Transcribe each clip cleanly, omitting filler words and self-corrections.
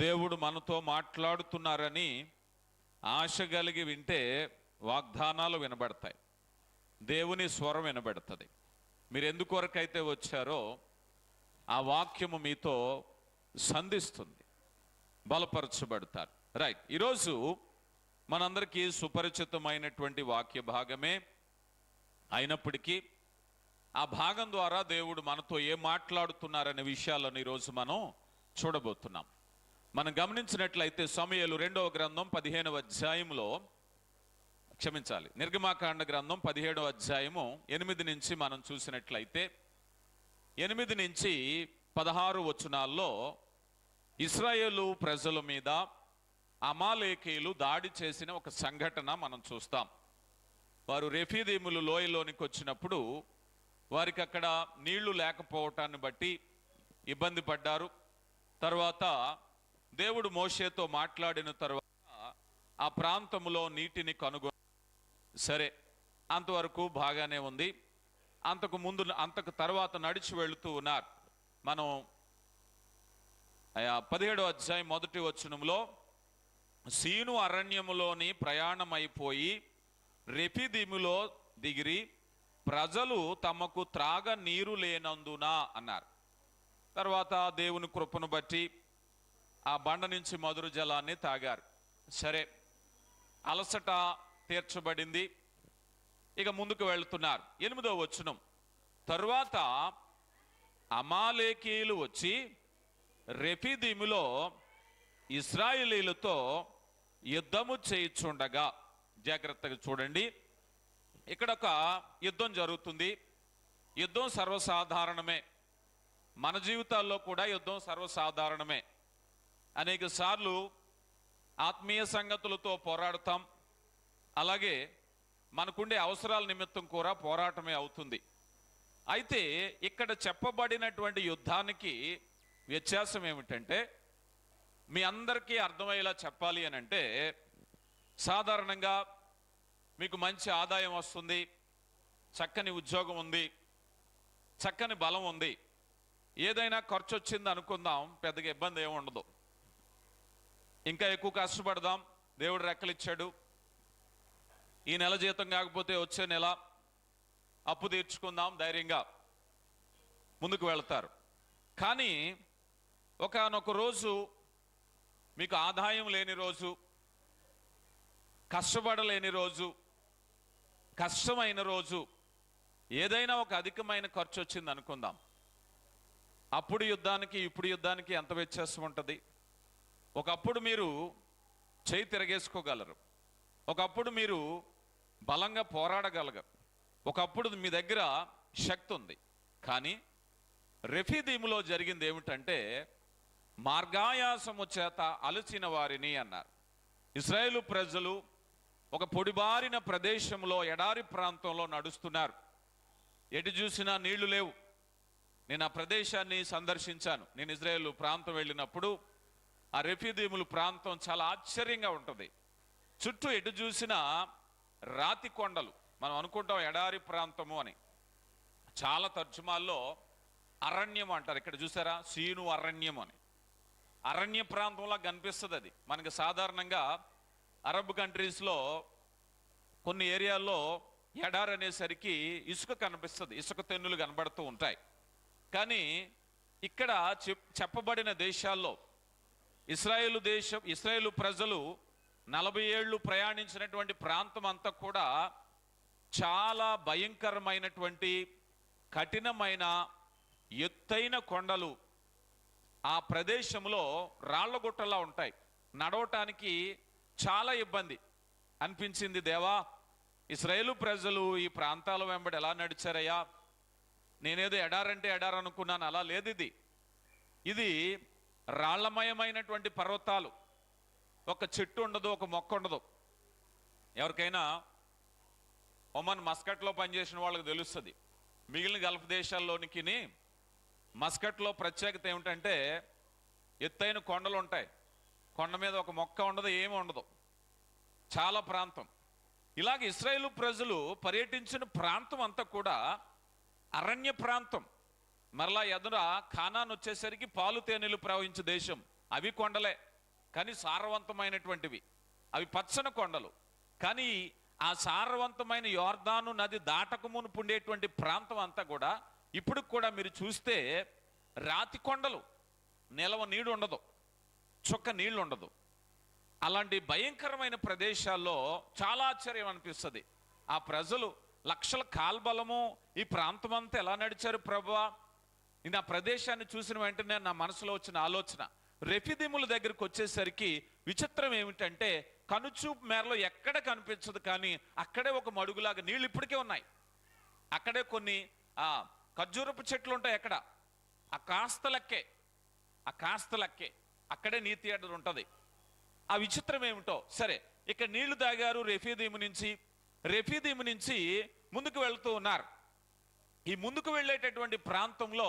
దేవుడు మనతో మాట్లాడుతున్నారని ఆశ కలిగి వింటే వాగ్దానాలు వినబడతాయి, దేవుని స్వరం వినబడుతుంది. మీరు ఎందుకొరకైతే వచ్చారో ఆ వాక్యము మీతో సంధిస్తుంది, బలపరచబడతారు. రైట్, ఈరోజు మనందరికీ సుపరిచితమైనటువంటి వాక్య భాగమే అయినప్పటికీ ఆ భాగం ద్వారా దేవుడు మనతో ఏం మాట్లాడుతున్నారనే విషయాలను ఈరోజు మనం చూడబోతున్నాం. మనం గమనించినట్లయితే సమూయేలు 2వ గ్రంథం 15వ అధ్యాయంలో, నిర్గమాకాండ గ్రంథం 17వ అధ్యాయము 8 నుంచి మనం చూసినట్లయితే 8 నుంచి 16 వచనాల్లో ఇశ్రాయేలు ప్రజల మీద అమాలేకీయులు దాడి చేసిన ఒక సంఘటన మనం చూస్తాం. వారు రెఫీదీములు లోయలోనికి వచ్చినప్పుడు వారికి అక్కడ నీళ్లు లేకపోవటాన్ని బట్టి ఇబ్బంది పడ్డారు. తర్వాత దేవుడు మోషేతో మాట్లాడిన తర్వాత ఆ ప్రాంతంలో నీటిని కనుగొని, సరే అంతవరకు బాగానే ఉంది. అంతకు తర్వాత నడిచి వెళుతూ ఉన్నారు. మనం 17వ అధ్యాయం 1వ వచనంలో సీను అరణ్యములోని ప్రయాణం అయిపోయి రెఫీదీములో దిగిరి, ప్రజలు తమకు త్రాగ నీరు లేనందున అన్నారు. తర్వాత దేవుని కృపను బట్టి ఆ బండ నుంచి మధుర జలాన్ని తాగారు. సరే, అలసట తీర్చబడింది, ఇక ముందుకు వెళ్తున్నారు. 8వ వచనం, తరువాత అమాలేకీయులు వచ్చి రెఫీదీములో ఇశ్రాయేలీలతో యుద్ధము చేయుచుండగా, జాగ్రత్తగా చూడండి, ఇక్కడ ఒక యుద్ధం జరుగుతుంది. యుద్ధం సర్వసాధారణమే, మన జీవితాల్లో కూడా యుద్ధం సర్వసాధారణమే. అనేక సార్లు ఆత్మీయ సంగతులతో పోరాడతాం, అలాగే మనకుండే అవసరాల నిమిత్తం కూడా పోరాటమే అవుతుంది. అయితే ఇక్కడ చెప్పబడినటువంటి యుద్ధానికి వ్యత్యాసం ఏమిటంటే, మీ అందరికీ అర్థమయ్యేలా చెప్పాలి అని అంటే, సాధారణంగా మీకు మంచి ఆదాయం వస్తుంది, చక్కని ఉద్యోగం ఉంది, చక్కని బలం ఉంది, ఏదైనా ఖర్చు వచ్చింది అనుకుందాం, పెద్దగా ఇబ్బంది ఏమి ఉండదు. ఇంకా ఎక్కువ కష్టపడదాం, దేవుడు రెక్కలిచ్చాడు, ఈ నెల జీతం కాకపోతే వచ్చే నెల అప్పు తీర్చుకుందాం, ధైర్యంగా ముందుకు వెళతారు. కానీ ఒకానొక రోజు మీకు ఆదాయం లేని రోజు, కష్టపడలేని రోజు, కష్టమైన రోజు, ఏదైనా ఒక అధికమైన ఖర్చు వచ్చింది అనుకుందాం. అప్పుడు యుద్ధానికి ఇప్పుడు యుద్ధానికి ఎంత వ్యత్యాసం ఉంటుంది? ఒకప్పుడు మీరు చేయి తిరగేసుకోగలరు, ఒకప్పుడు మీరు బలంగా పోరాడగలగరు, ఒకప్పుడు మీ దగ్గర శక్తి ఉంది. కానీ రెఫీదీములో జరిగింది ఏమిటంటే, మార్గాయాసము చేత అలసిన వారిని అన్నారు. ఇశ్రాయేలు ప్రజలు ఒక పొడిబారిన ప్రదేశంలో, ఎడారి ప్రాంతంలో నడుస్తున్నారు. ఎటు చూసినా నీళ్లు లేవు. నేను ఆ ప్రదేశాన్ని సందర్శించాను. నేను ఇజ్రాయేలు ప్రాంతం వెళ్ళినప్పుడు ఆ రెఫీదీములు ప్రాంతం చాలా ఆశ్చర్యంగా ఉంటుంది. చుట్టూ ఎటు చూసినా రాతి కొండలు. మనం అనుకుంటాం ఎడారి ప్రాంతము అని, చాలా తర్జుమాల్లో అరణ్యం అంటారు. ఇక్కడ చూసారా, సీను అరణ్యం అని, అరణ్య ప్రాంతంలో కనిపిస్తుంది. అది మనకి సాధారణంగా అరబ్ కంట్రీస్లో కొన్ని ఏరియాల్లో ఎడారి అనేసరికి ఇసుక కనిపిస్తుంది, ఇసుక తెన్నులు కనబడుతూ ఉంటాయి. కానీ ఇక్కడ చెప్పబడిన దేశాల్లో ఇశ్రాయేలు ప్రజలు 40 ఏళ్ళు ప్రయాణించినటువంటి ప్రాంతం అంతా కూడా చాలా భయంకరమైనటువంటి కఠినమైన ఎత్తైన కొండలు. ఆ ప్రదేశంలో రాళ్లగుట్టలా ఉంటాయి. నడవటానికి చాలా ఇబ్బంది అనిపించింది. దేవా, ఇశ్రాయేలు ప్రజలు ఈ ప్రాంతాల వెంబడి ఎలా నడిచారయ్యా? నేనేదో ఎడారంటే ఎడారు అనుకున్నాను, అలా లేదు. ఇది రాళ్లమయమైనటువంటి పర్వతాలు. ఒక చెట్టు ఉండదు, ఒక మొక్క ఉండదు. ఎవరికైనా ఒమన్ మస్కట్లో పనిచేసిన వాళ్ళకి తెలుస్తుంది. మిగిలిన గల్ఫ్ దేశాల్లోనికి మస్కట్లో ప్రత్యేకత ఏమిటంటే, ఎత్తైన కొండలు ఉంటాయి, కొండ మీద ఒక మొక్క ఉండదు, ఏమి ఉండదు, చాలా ప్రాంతం. ఇలాగ ఇశ్రాయేలు ప్రజలు పర్యటించిన ప్రాంతం అంతా కూడా అరణ్య ప్రాంతం. మరలా ఎదుర కానాన్ వచ్చేసరికి పాలు తేనెలు ప్రవహించే దేశం, అవి కొండలే. కానీ సారవంతమైనటువంటివి. అవి పచ్చని కొండలు. కానీ ఆ సారవంతమైన యోర్దాను నది దాటక మునుపు ఉండేటువంటి ప్రాంతం అంతా కూడా ఇప్పుడు కూడా మీరు చూస్తే రాతి కొండలు, నిలవ నీడు ఉండదు, చుక్క నీళ్లు ఉండదు. అలాంటి భయంకరమైన ప్రదేశాల్లో చాలా ఆశ్చర్యం అనిపిస్తుంది. ఆ ప్రజలు లక్షల కాల్బలము ఈ ప్రాంతం అంతా ఎలా నడిచారు ప్రభువా? నేను ఆ ప్రదేశాన్ని చూసిన వెంటనే నా మనసులో వచ్చిన ఆలోచన, రెఫిదీముల దగ్గరికి వచ్చేసరికి విచిత్రం ఏమిటంటే కనుచూపు మేరలో ఎక్కడ కనిపించదు, కానీ అక్కడే ఒక మడుగులాగా నీళ్ళు ఇప్పటికే ఉన్నాయి. అక్కడే కొన్ని ఖర్జూరపు చెట్లు ఉంటాయి. ఎక్కడ ఆ కాస్త లక్కే అక్కడే నీ థియేటర్ ఉంటుంది. ఆ విచిత్రం ఏమిటో సరే, ఇక్కడ నీళ్లు తాగారు. రెఫీదీము నుంచి ముందుకు వెళ్తూ ఉన్నారు. ఈ ముందుకు వెళ్ళేటటువంటి ప్రాంతంలో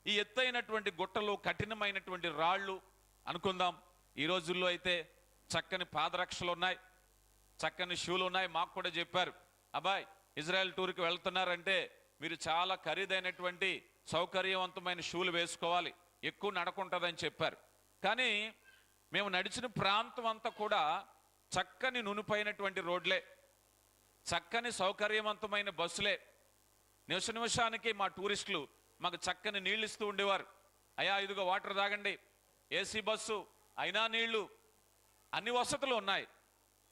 ఈ ఎత్తైనటువంటి గుట్టలు, కఠినమైనటువంటి రాళ్ళు అనుకుందాం. ఈ రోజుల్లో అయితే చక్కని పాదరక్షలు ఉన్నాయి, చక్కని షూలు ఉన్నాయి. మాకు కూడా చెప్పారు, అబ్బాయి ఇజ్రాయెల్ టూర్కి వెళ్తున్నారంటే మీరు చాలా ఖరీదైనటువంటి సౌకర్యవంతమైన షూలు వేసుకోవాలి, ఎక్కువ నడకుంటుందని చెప్పారు. కానీ మేము నడిచిన ప్రాంతం అంతా కూడా చక్కని నునుపైనటువంటి రోడ్లే, చక్కని సౌకర్యవంతమైన బస్సులే. నిమిషానికి మా టూరిస్టులు మాకు చక్కని నీళ్ళు ఇస్తూ ఉండేవారు. అయ్యా ఇదిగో వాటర్ తాగండి, ఏసీ బస్సు అయినా నీళ్లు, అన్ని వసతులు ఉన్నాయి,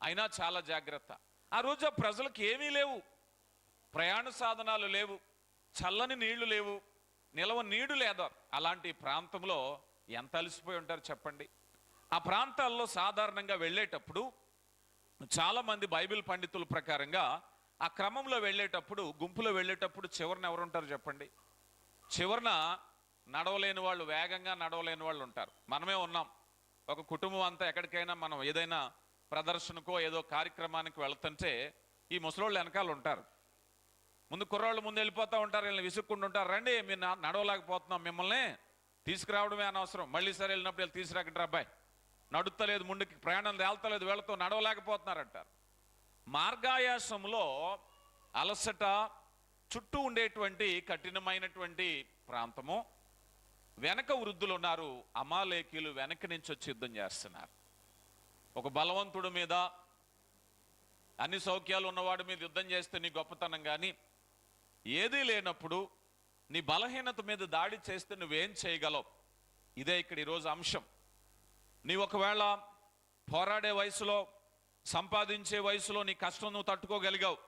అయినా చాలా జాగ్రత్త. ఆ రోజు ఆ ప్రజలకు ఏమీ లేవు, ప్రయాణ సాధనాలు లేవు, చల్లని నీళ్లు లేవు, నిలవ నీడు లేదా. అలాంటి ప్రాంతంలో ఎంత అలసిపోయి ఉంటారు చెప్పండి. ఆ ప్రాంతాల్లో సాధారణంగా వెళ్ళేటప్పుడు చాలా మంది బైబిల్ పండితుల ప్రకారంగా ఆ క్రమంలో వెళ్ళేటప్పుడు, గుంపులో వెళ్ళేటప్పుడు చివరన ఎవరు ఉంటారు చెప్పండి? చివరన నడవలేని వాళ్ళు, వేగంగా నడవలేని వాళ్ళు ఉంటారు. మనమే ఉన్నాం. ఒక కుటుంబం అంతా ఎక్కడికైనా మనం ఏదైనా ప్రదర్శనకో ఏదో కార్యక్రమానికి వెళ్తుంటే ఈ ముసలోళ్ళు వెనకాల ఉంటారు. ముందు కుర్రాళ్ళు ముందు వెళ్ళిపోతూ ఉంటారు, వీళ్ళని విసుక్కుంటూ ఉంటారు. రండి మీరు నడవలేకపోతున్నాం, మిమ్మల్ని తీసుకురావడమే అనవసరం, మళ్ళీ సరే వెళ్ళినప్పుడు వీళ్ళు తీసుకురాకంటారు. అబ్బాయి నడుస్తలేదు, ముందుకి ప్రయాణం తేల్తలేదు, వీళ్ళతో నడవలేకపోతున్నారంటారు. మార్గాయాసంలో అలసట, చుట్టూ ఉండేటువంటి కఠినమైనటువంటి ప్రాంతము, వెనక వృద్ధులు ఉన్నారు. అమాలేకీలు వెనక నుంచి వచ్చి యుద్ధం చేస్తున్నారు. ఒక బలవంతుడి మీద, అన్ని సౌఖ్యాలు ఉన్నవాడి మీద యుద్ధం చేస్తే నీ గొప్పతనం, కానీ ఏదీ లేనప్పుడు నీ బలహీనత మీద దాడి చేస్తే నువ్వేం చేయగలవు? ఇదే ఇక్కడ ఈరోజు అంశం. నీ ఒకవేళ పోరాడే వయసులో, సంపాదించే వయసులో నీ కష్టం నువ్వు తట్టుకోగలిగావు.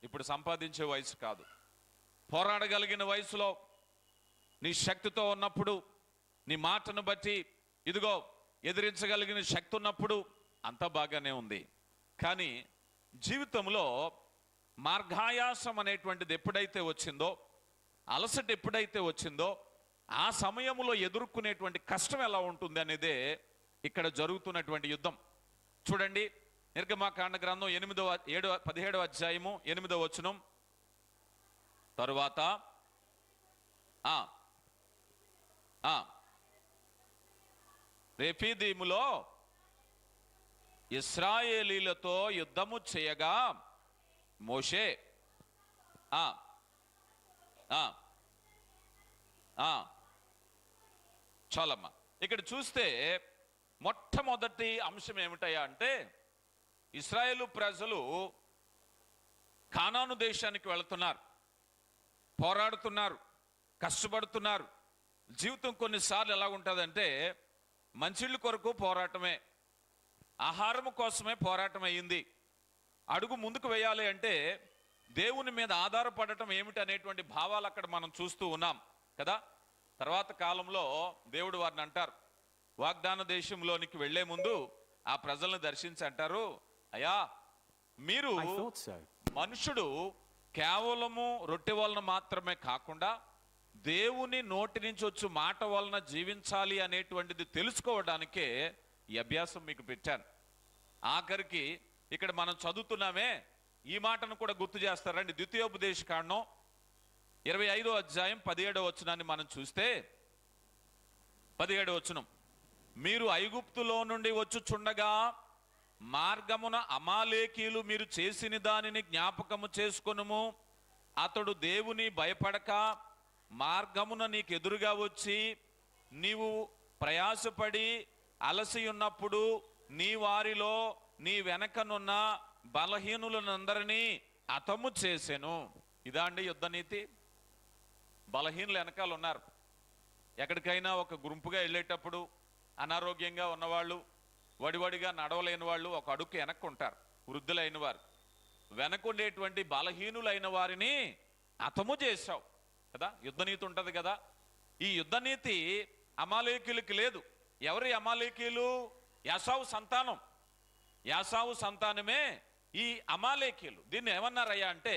ఇప్పుడు సంపాదించే వయసు కాదు, పోరాడగలిగిన వయసులో నీ శక్తితో ఉన్నప్పుడు, నీ మాటను బట్టి ఇదిగో ఎదిరించగలిగిన శక్తి ఉన్నప్పుడు అంతా బాగానే ఉంది. కానీ జీవితంలో మార్గాయాసం అనేటువంటిది ఎప్పుడైతే వచ్చిందో, అలసట ఎప్పుడైతే వచ్చిందో, ఆ సమయంలో ఎదుర్కొనేటువంటి కష్టం ఎలా ఉంటుంది అనేదే ఇక్కడ జరుగుతున్నటువంటి యుద్ధం. చూడండి, నిర్గమాకాండ గ్రంథం 17వ అధ్యాయము 8వ వచనం. తరువాత రెఫీదీములో ఇశ్రాయేలీలతో యుద్ధము చేయగా మోషే చాలమ్మా. ఇక్కడ చూస్తే మొట్టమొదటి అంశం ఏమిటయ్యా అంటే, ఇశ్రాయేలు ప్రజలు కానాను దేశానికి వెళుతున్నారు, పోరాడుతున్నారు, కష్టపడుతున్నారు. జీవితం కొన్నిసార్లు ఎలా ఉంటుందంటే మంచిళ్ళ కొరకు పోరాటమే, ఆహారం కోసమే పోరాటం అయ్యింది. అడుగు ముందుకు వేయాలి అంటే దేవుని మీద ఆధారపడటం ఏమిటి అనేటువంటి భావాలు అక్కడ మనం చూస్తూ ఉన్నాం కదా. తర్వాత కాలంలో దేవుడు వారిని అంటారు, వాగ్దాన దేశంలోనికి వెళ్లే ముందు ఆ ప్రజలను దర్శించి అంటారు, అయ్యా మీరు మనుషుడు కేవలము రొట్టె వలన మాత్రమే కాకుండా దేవుని నోటి నుంచి వచ్చి మాట వలన జీవించాలి అనేటువంటిది తెలుసుకోవడానికే ఈ అభ్యాసం మీకు పెట్టాను. ఆఖరికి ఇక్కడ మనం చదువుతున్నామే, ఈ మాటను కూడా గుర్తు చేస్తారండి. ద్వితీయోపదేశ కాండం 25వ అధ్యాయం 17వ వచనాన్ని మనం చూస్తే, 17వ వచనం, మీరు ఐగుప్తులో నుండి వచ్చుచుండగా మార్గమున అమాలేకీలు మీరు చేసిన దానిని జ్ఞాపకము చేసుకొనుము. అతడు దేవుని భయపడక మార్గమున నీకు ఎదురుగా వచ్చి నీవు ప్రయాసపడి అలసి ఉన్నప్పుడు నీ వారిలో నీ వెనకనున్న బలహీనులందరినీ హతము చేసెను. ఇదా అండి యుద్ధ నీతి? బలహీనులు వెనకాల ఉన్నారు. ఎక్కడికైనా ఒక గుంపుగా వెళ్ళేటప్పుడు అనారోగ్యంగా ఉన్నవాళ్ళు, వడివడిగా నడవలేని వాళ్ళు ఒక అడుగు వెనక్కు ఉంటారు. వృద్ధులైన వారు వెనకుండేటువంటి బలహీనులైన వారిని హతము చేశావు కదా. యుద్ధనీతి ఉంటుంది కదా. ఈ యుద్ధనీతి అమాలేకీయులకి లేదు. ఎవరి అమాలేకీయులు? యాసావు సంతానం. యాసావు సంతానమే ఈ అమాలేకీయులు. దీన్ని ఏమన్నారయ్యా అంటే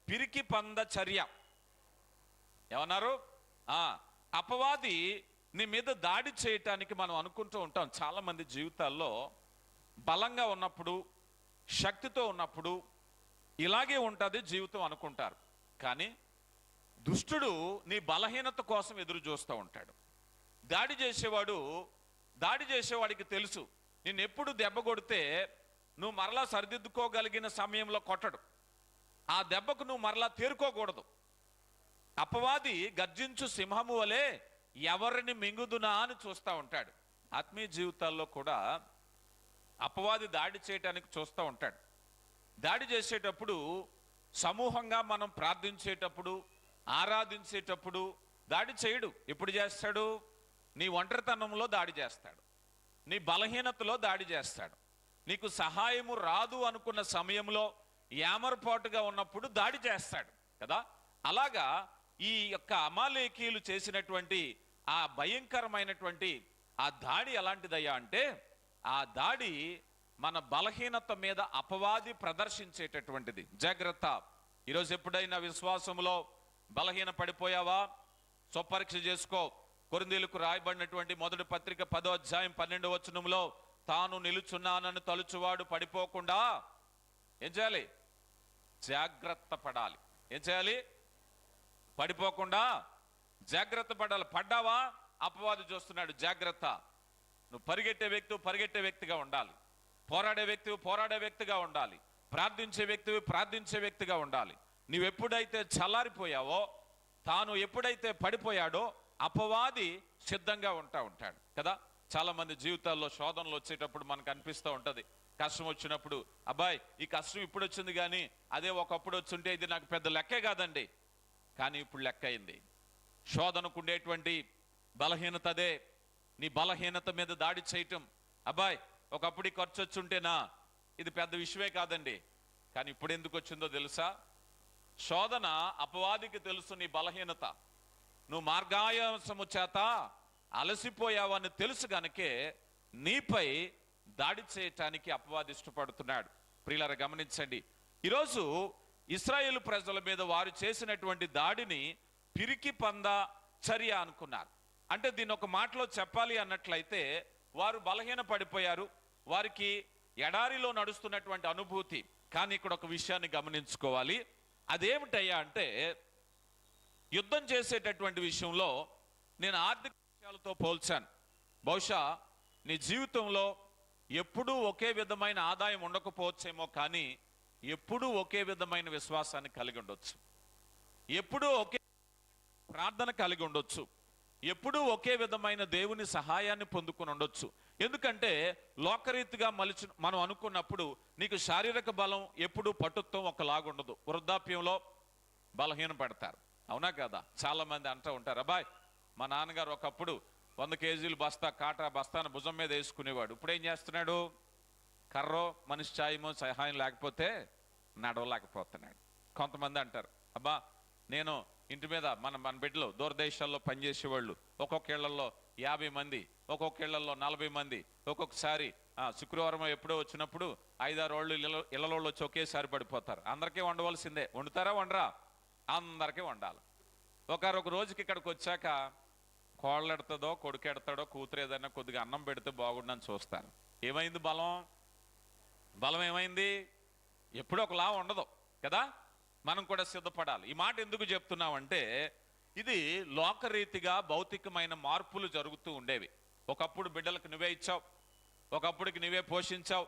పిరికి పంద చర్య. ఏమన్నారు? అపవాది నీ మీద దాడి చేయటానికి మనం అనుకుంటూ ఉంటాం. చాలా మంది జీవితాల్లో బలంగా ఉన్నప్పుడు, శక్తితో ఉన్నప్పుడు ఇలాగే ఉంటుంది జీవితం అనుకుంటారు. కానీ దుష్టుడు నీ బలహీనత కోసం ఎదురు చూస్తూ ఉంటాడు. దాడి చేసేవాడికి తెలుసు నిన్ను ఎప్పుడు దెబ్బ కొడితే నువ్వు మరలా సరిదిద్దుకోగలిగిన సమయంలో కొట్టడు. ఆ దెబ్బకు నువ్వు మరలా తేరుకోకూడదు. అపవాది గర్జించు సింహము వలె ఎవరిని మింగుదునా అని చూస్తూ ఉంటాడు. ఆత్మీయ జీవితాల్లో కూడా అపవాది దాడి చేయటానికి చూస్తూ ఉంటాడు. దాడి చేసేటప్పుడు సమూహంగా మనం ప్రార్థించేటప్పుడు, ఆరాధించేటప్పుడు దాడి చేయడు. ఎప్పుడు చేస్తాడు? నీ ఒంటరితనంలో దాడి చేస్తాడు, నీ బలహీనతలో దాడి చేస్తాడు, నీకు సహాయము రాదు అనుకున్న సమయంలో యామరపాటుగా ఉన్నప్పుడు దాడి చేస్తాడు కదా. అలాగా ఈ యొక్క అమాలేకీయులు చేసినటువంటి ఆ భయంకరమైనటువంటి ఆ దాడి ఎలాంటిదయ్యా అంటే, ఆ దాడి మన బలహీనత మీద అపవాది ప్రదర్శించేటటువంటిది. జాగ్రత్త. ఈరోజు ఎప్పుడైనా విశ్వాసంలో బలహీన పడిపోయావా? స్వపరీక్ష చేసుకో. కొరింథీయులకు రాయబడినటువంటి మొదటి పత్రిక 10వ అధ్యాయం 12వ వచనంలో తాను నిలుచున్నానని తలుచువాడు పడిపోకుండా ఏం చేయాలి? జాగ్రత్త పడాలి. ఏం చేయాలి? పడిపోకుండా జాగ్రత్త పడాలి. పడ్డావా? అపవాది చూస్తున్నాడు. జాగ్రత్త. నువ్వు పరిగెట్టే వ్యక్తిగా ఉండాలి. పోరాడే వ్యక్తిగా ఉండాలి. ప్రార్థించే వ్యక్తిగా ఉండాలి. నువ్వు ఎప్పుడైతే చల్లారిపోయావో, తాను ఎప్పుడైతే పడిపోయాడో అపవాది సిద్ధంగా ఉంటాడు కదా. చాలా మంది జీవితాల్లో శోధనలు వచ్చేటప్పుడు మనకు అనిపిస్తూ ఉంటది. కష్టం వచ్చినప్పుడు, అబ్బాయి ఈ కష్టం ఇప్పుడు వచ్చింది కానీ అదే ఒకప్పుడు వచ్చుంటే ఇది నాకు పెద్ద లెక్కే కాదండి. కానీ ఇప్పుడు లెక్క అయింది. శోధనకు ఉండేటువంటి బలహీనత అదే. నీ బలహీనత మీద దాడి చేయటం. అబ్బాయి ఒకప్పుడు ఖర్చు వచ్చుంటేనా ఇది పెద్ద విషయమే కాదండి, కానీ ఇప్పుడు ఎందుకు వచ్చిందో తెలుసా? శోధన అపవాదికి తెలుసు నీ బలహీనత. నువ్వు మార్గాయాసము చేత అలసిపోయావని తెలుసు గనకే నీపై దాడి చేయటానికి అపవాది ఇష్టపడుతున్నాడు. ప్రియులారా గమనించండి. ఈరోజు ఇశ్రాయేలు ప్రజల మీద వారు చేసినటువంటి దాడిని పిరికి పంద చర్య అనుకున్నారు. అంటే దీన్ని ఒక మాటలో చెప్పాలి అన్నట్లయితే వారు బలహీన పడిపోయారు, వారికి ఎడారిలో నడుస్తున్నటువంటి అనుభూతి. కానీ ఇక్కడ ఒక విషయాన్ని గమనించుకోవాలి. అదేమిటయ్యా అంటే, యుద్ధం చేసేటటువంటి విషయంలో నేను ఆర్థిక విషయాలతో పోల్చాను. బహుశా నీ జీవితంలో ఎప్పుడూ ఒకే విధమైన ఆదాయం ఉండకపోవచ్చేమో, కానీ ఎప్పుడూ ఒకే విధమైన విశ్వాసాన్ని కలిగి ఉండొచ్చు, ఎప్పుడూ ఒకే ప్రార్థన కలిగి ఉండొచ్చు, ఎప్పుడూ ఒకే విధమైన దేవుని సహాయాన్ని పొందుకుని ఉండొచ్చు. ఎందుకంటే లోకరీతిగా మనం అనుకున్నప్పుడు నీకు శారీరక బలం ఎప్పుడూ పట్టుత్వం ఒకలాగుండదు. వృద్ధాప్యంలో బలహీన పడతారు, అవునా కదా. చాలా మంది అంటూ ఉంటారు, అబ్బాయి మా నాన్నగారు ఒకప్పుడు 100 కేజీలు బస్తాను భుజం మీద వేసుకునేవాడు, ఇప్పుడు ఏం చేస్తున్నాడు? కర్రో మనిషి ఛాయమో సహాయం లేకపోతే నడవలేకపోతున్నాడు. కొంతమంది అంటారు, అబ్బా నేను ఇంటి మీద మన బిడ్డలు దూరదేశాల్లో పనిచేసేవాళ్ళు ఒక్కొక్క ఇళ్లలో 50 మంది, ఒక్కొక్క ఇళ్లలో 40 మంది, ఒక్కొక్కసారి శుక్రవారం ఎప్పుడో వచ్చినప్పుడు 5-6 వాళ్ళు ఇళ్లలో వచ్చి ఒకేసారి పడిపోతారు. అందరికీ వండవలసిందే. వండుతారా? వండరా? అందరికీ వండాలి. ఒక రోజుకి ఇక్కడికి వచ్చాక కోళ్ళు ఎడతాడో కొడుకు ఎడతాడో కూతురు ఏదైనా కొద్దిగా అన్నం పెడితే బాగుండని చూస్తారు. ఏమైంది? బలం ఏమైంది? ఎప్పుడూ ఒకలా ఉండదు కదా. మనం కూడా సిద్ధపడాలి. ఈ మాట ఎందుకు చెప్తున్నామంటే, ఇది లోకరీతిగా భౌతికమైన మార్పులు జరుగుతూ ఉండేవి. ఒకప్పుడు బిడ్డలకు నువ్వే ఇచ్చావు, ఒకప్పుడుకి నువ్వే పోషించావు.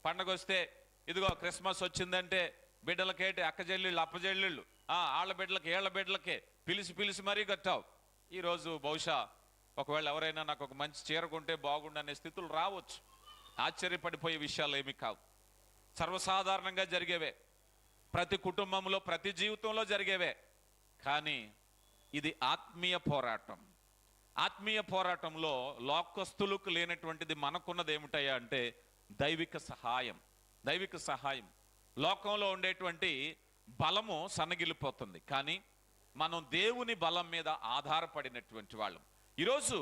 పండగ వస్తే ఇదిగో క్రిస్మస్ వచ్చిందంటే బిడ్డలకేటి అక్కజెల్లిళ్ళు అప్పజెల్లిళ్ళు, వాళ్ళ బిడ్డలకి ఏళ్ల బిడ్డలకే పిలిచి మరీ కట్టావు. ఈరోజు బహుశా ఒకవేళ ఎవరైనా నాకు ఒక మంచి చీర కొంటే బాగుండు అనే స్థితులు రావచ్చు. ఆశ్చర్యపడిపోయే విషయాలు ఏమి కావు, సర్వసాధారణంగా జరిగేవే, ప్రతి కుటుంబంలో ప్రతి జీవితంలో జరిగేవే. కానీ ఇది ఆత్మీయ పోరాటం. ఆత్మీయ పోరాటంలో లోకస్తులకు లేనటువంటిది మనకున్నది ఏమిటయ్యా అంటే దైవిక సహాయం. దైవిక సహాయం. లోకంలో ఉండేటువంటి బలము సన్నగిల్లిపోతుంది, కానీ మనం దేవుని బలం మీద ఆధారపడినటువంటి వాళ్ళం. ఈరోజు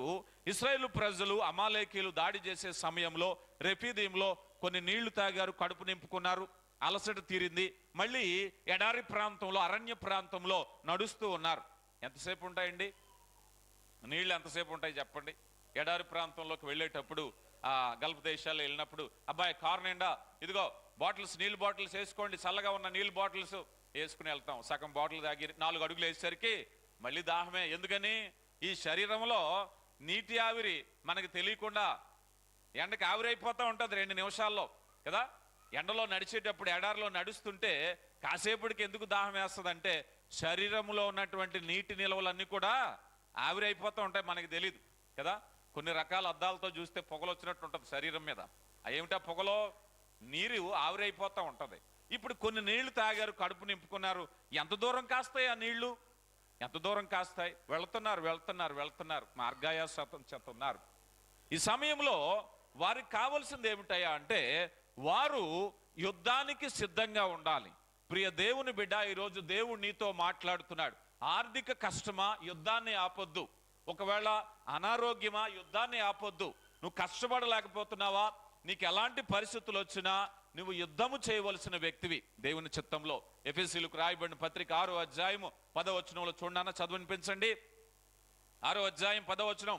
ఇశ్రాయేలు ప్రజలు అమాలేకీయులు దాడి చేసే సమయంలో రెఫీదీంలో కొన్ని నీళ్లు తాగారు, కడుపు నింపుకున్నారు, అలసట తీరింది. మళ్ళీ ఎడారి ప్రాంతంలో, అరణ్య ప్రాంతంలో నడుస్తూ ఉన్నారు. ఎంతసేపు ఉంటాయండి నీళ్ళు? ఎంతసేపు ఉంటాయి చెప్పండి? ఎడారి ప్రాంతంలోకి వెళ్ళేటప్పుడు, ఆ గల్ఫ్ దేశాల్లో వెళ్ళినప్పుడు, అబ్బాయి కారు నిండా ఇదిగో బాటిల్స్, నీళ్ళు బాటిల్స్ వేసుకోండి, చల్లగా ఉన్న నీళ్ళు బాటిల్స్ వేసుకుని వెళ్తాం. సగం బాటిల్ తాగి 4 అడుగులు వేసేసరికి మళ్ళీ దాహమే. ఎందుకని? ఈ శరీరంలో నీటి ఆవిరి మనకు తెలియకుండా ఎండకి ఆవిరైపోతూ ఉంటుంది 2 నిమిషాల్లో కదా. ఎండలో నడిచేటప్పుడు, ఎడారిలో నడుస్తుంటే కాసేపటికి ఎందుకు దాహం వేస్తుంది? శరీరంలో ఉన్నటువంటి నీటి నిల్వలన్నీ కూడా ఆవిరైపోతూ ఉంటాయి, మనకి తెలియదు కదా. కొన్ని రకాల అద్దాలతో చూస్తే పొగలు వచ్చినట్టు ఉంటుంది శరీరం మీద. ఏమిటా పొగలో? నీరు ఆవిరైపోతూ ఉంటుంది. ఇప్పుడు కొన్ని నీళ్లు తాగారు, కడుపు నింపుకున్నారు. ఎంత దూరం కాస్తాయి ఆ నీళ్లు? ఎంత దూరం కాస్తాయి? వెళ్తున్నారు, మార్గాయాసంతో ఉన్నారు. ఈ సమయంలో వారికి కావలసింది ఏమిటయ్యా అంటే వారు యుద్ధానికి సిద్ధంగా ఉండాలి. ప్రియ దేవుని బిడ్డ, ఈరోజు దేవుడు నీతో మాట్లాడుతున్నాడు. ఆర్థిక కష్టమా? యుద్ధాన్ని ఆపొద్దు. ఒకవేళ అనారోగ్యమా? యుద్ధాన్ని ఆపొద్దు. నువ్వు కష్టపడలేకపోతున్నావా? నీకు ఎలాంటి పరిస్థితులు వచ్చినా నువ్వు యుద్ధము చేయవలసిన వ్యక్తివి దేవుని చిత్తంలో. ఎఫెసీయులకు రాయబడిన పత్రిక 6వ అధ్యాయము 10వ వచనంలో చూడన్నా, చదివినిపించండి. 6వ అధ్యాయం 10వ వచనం.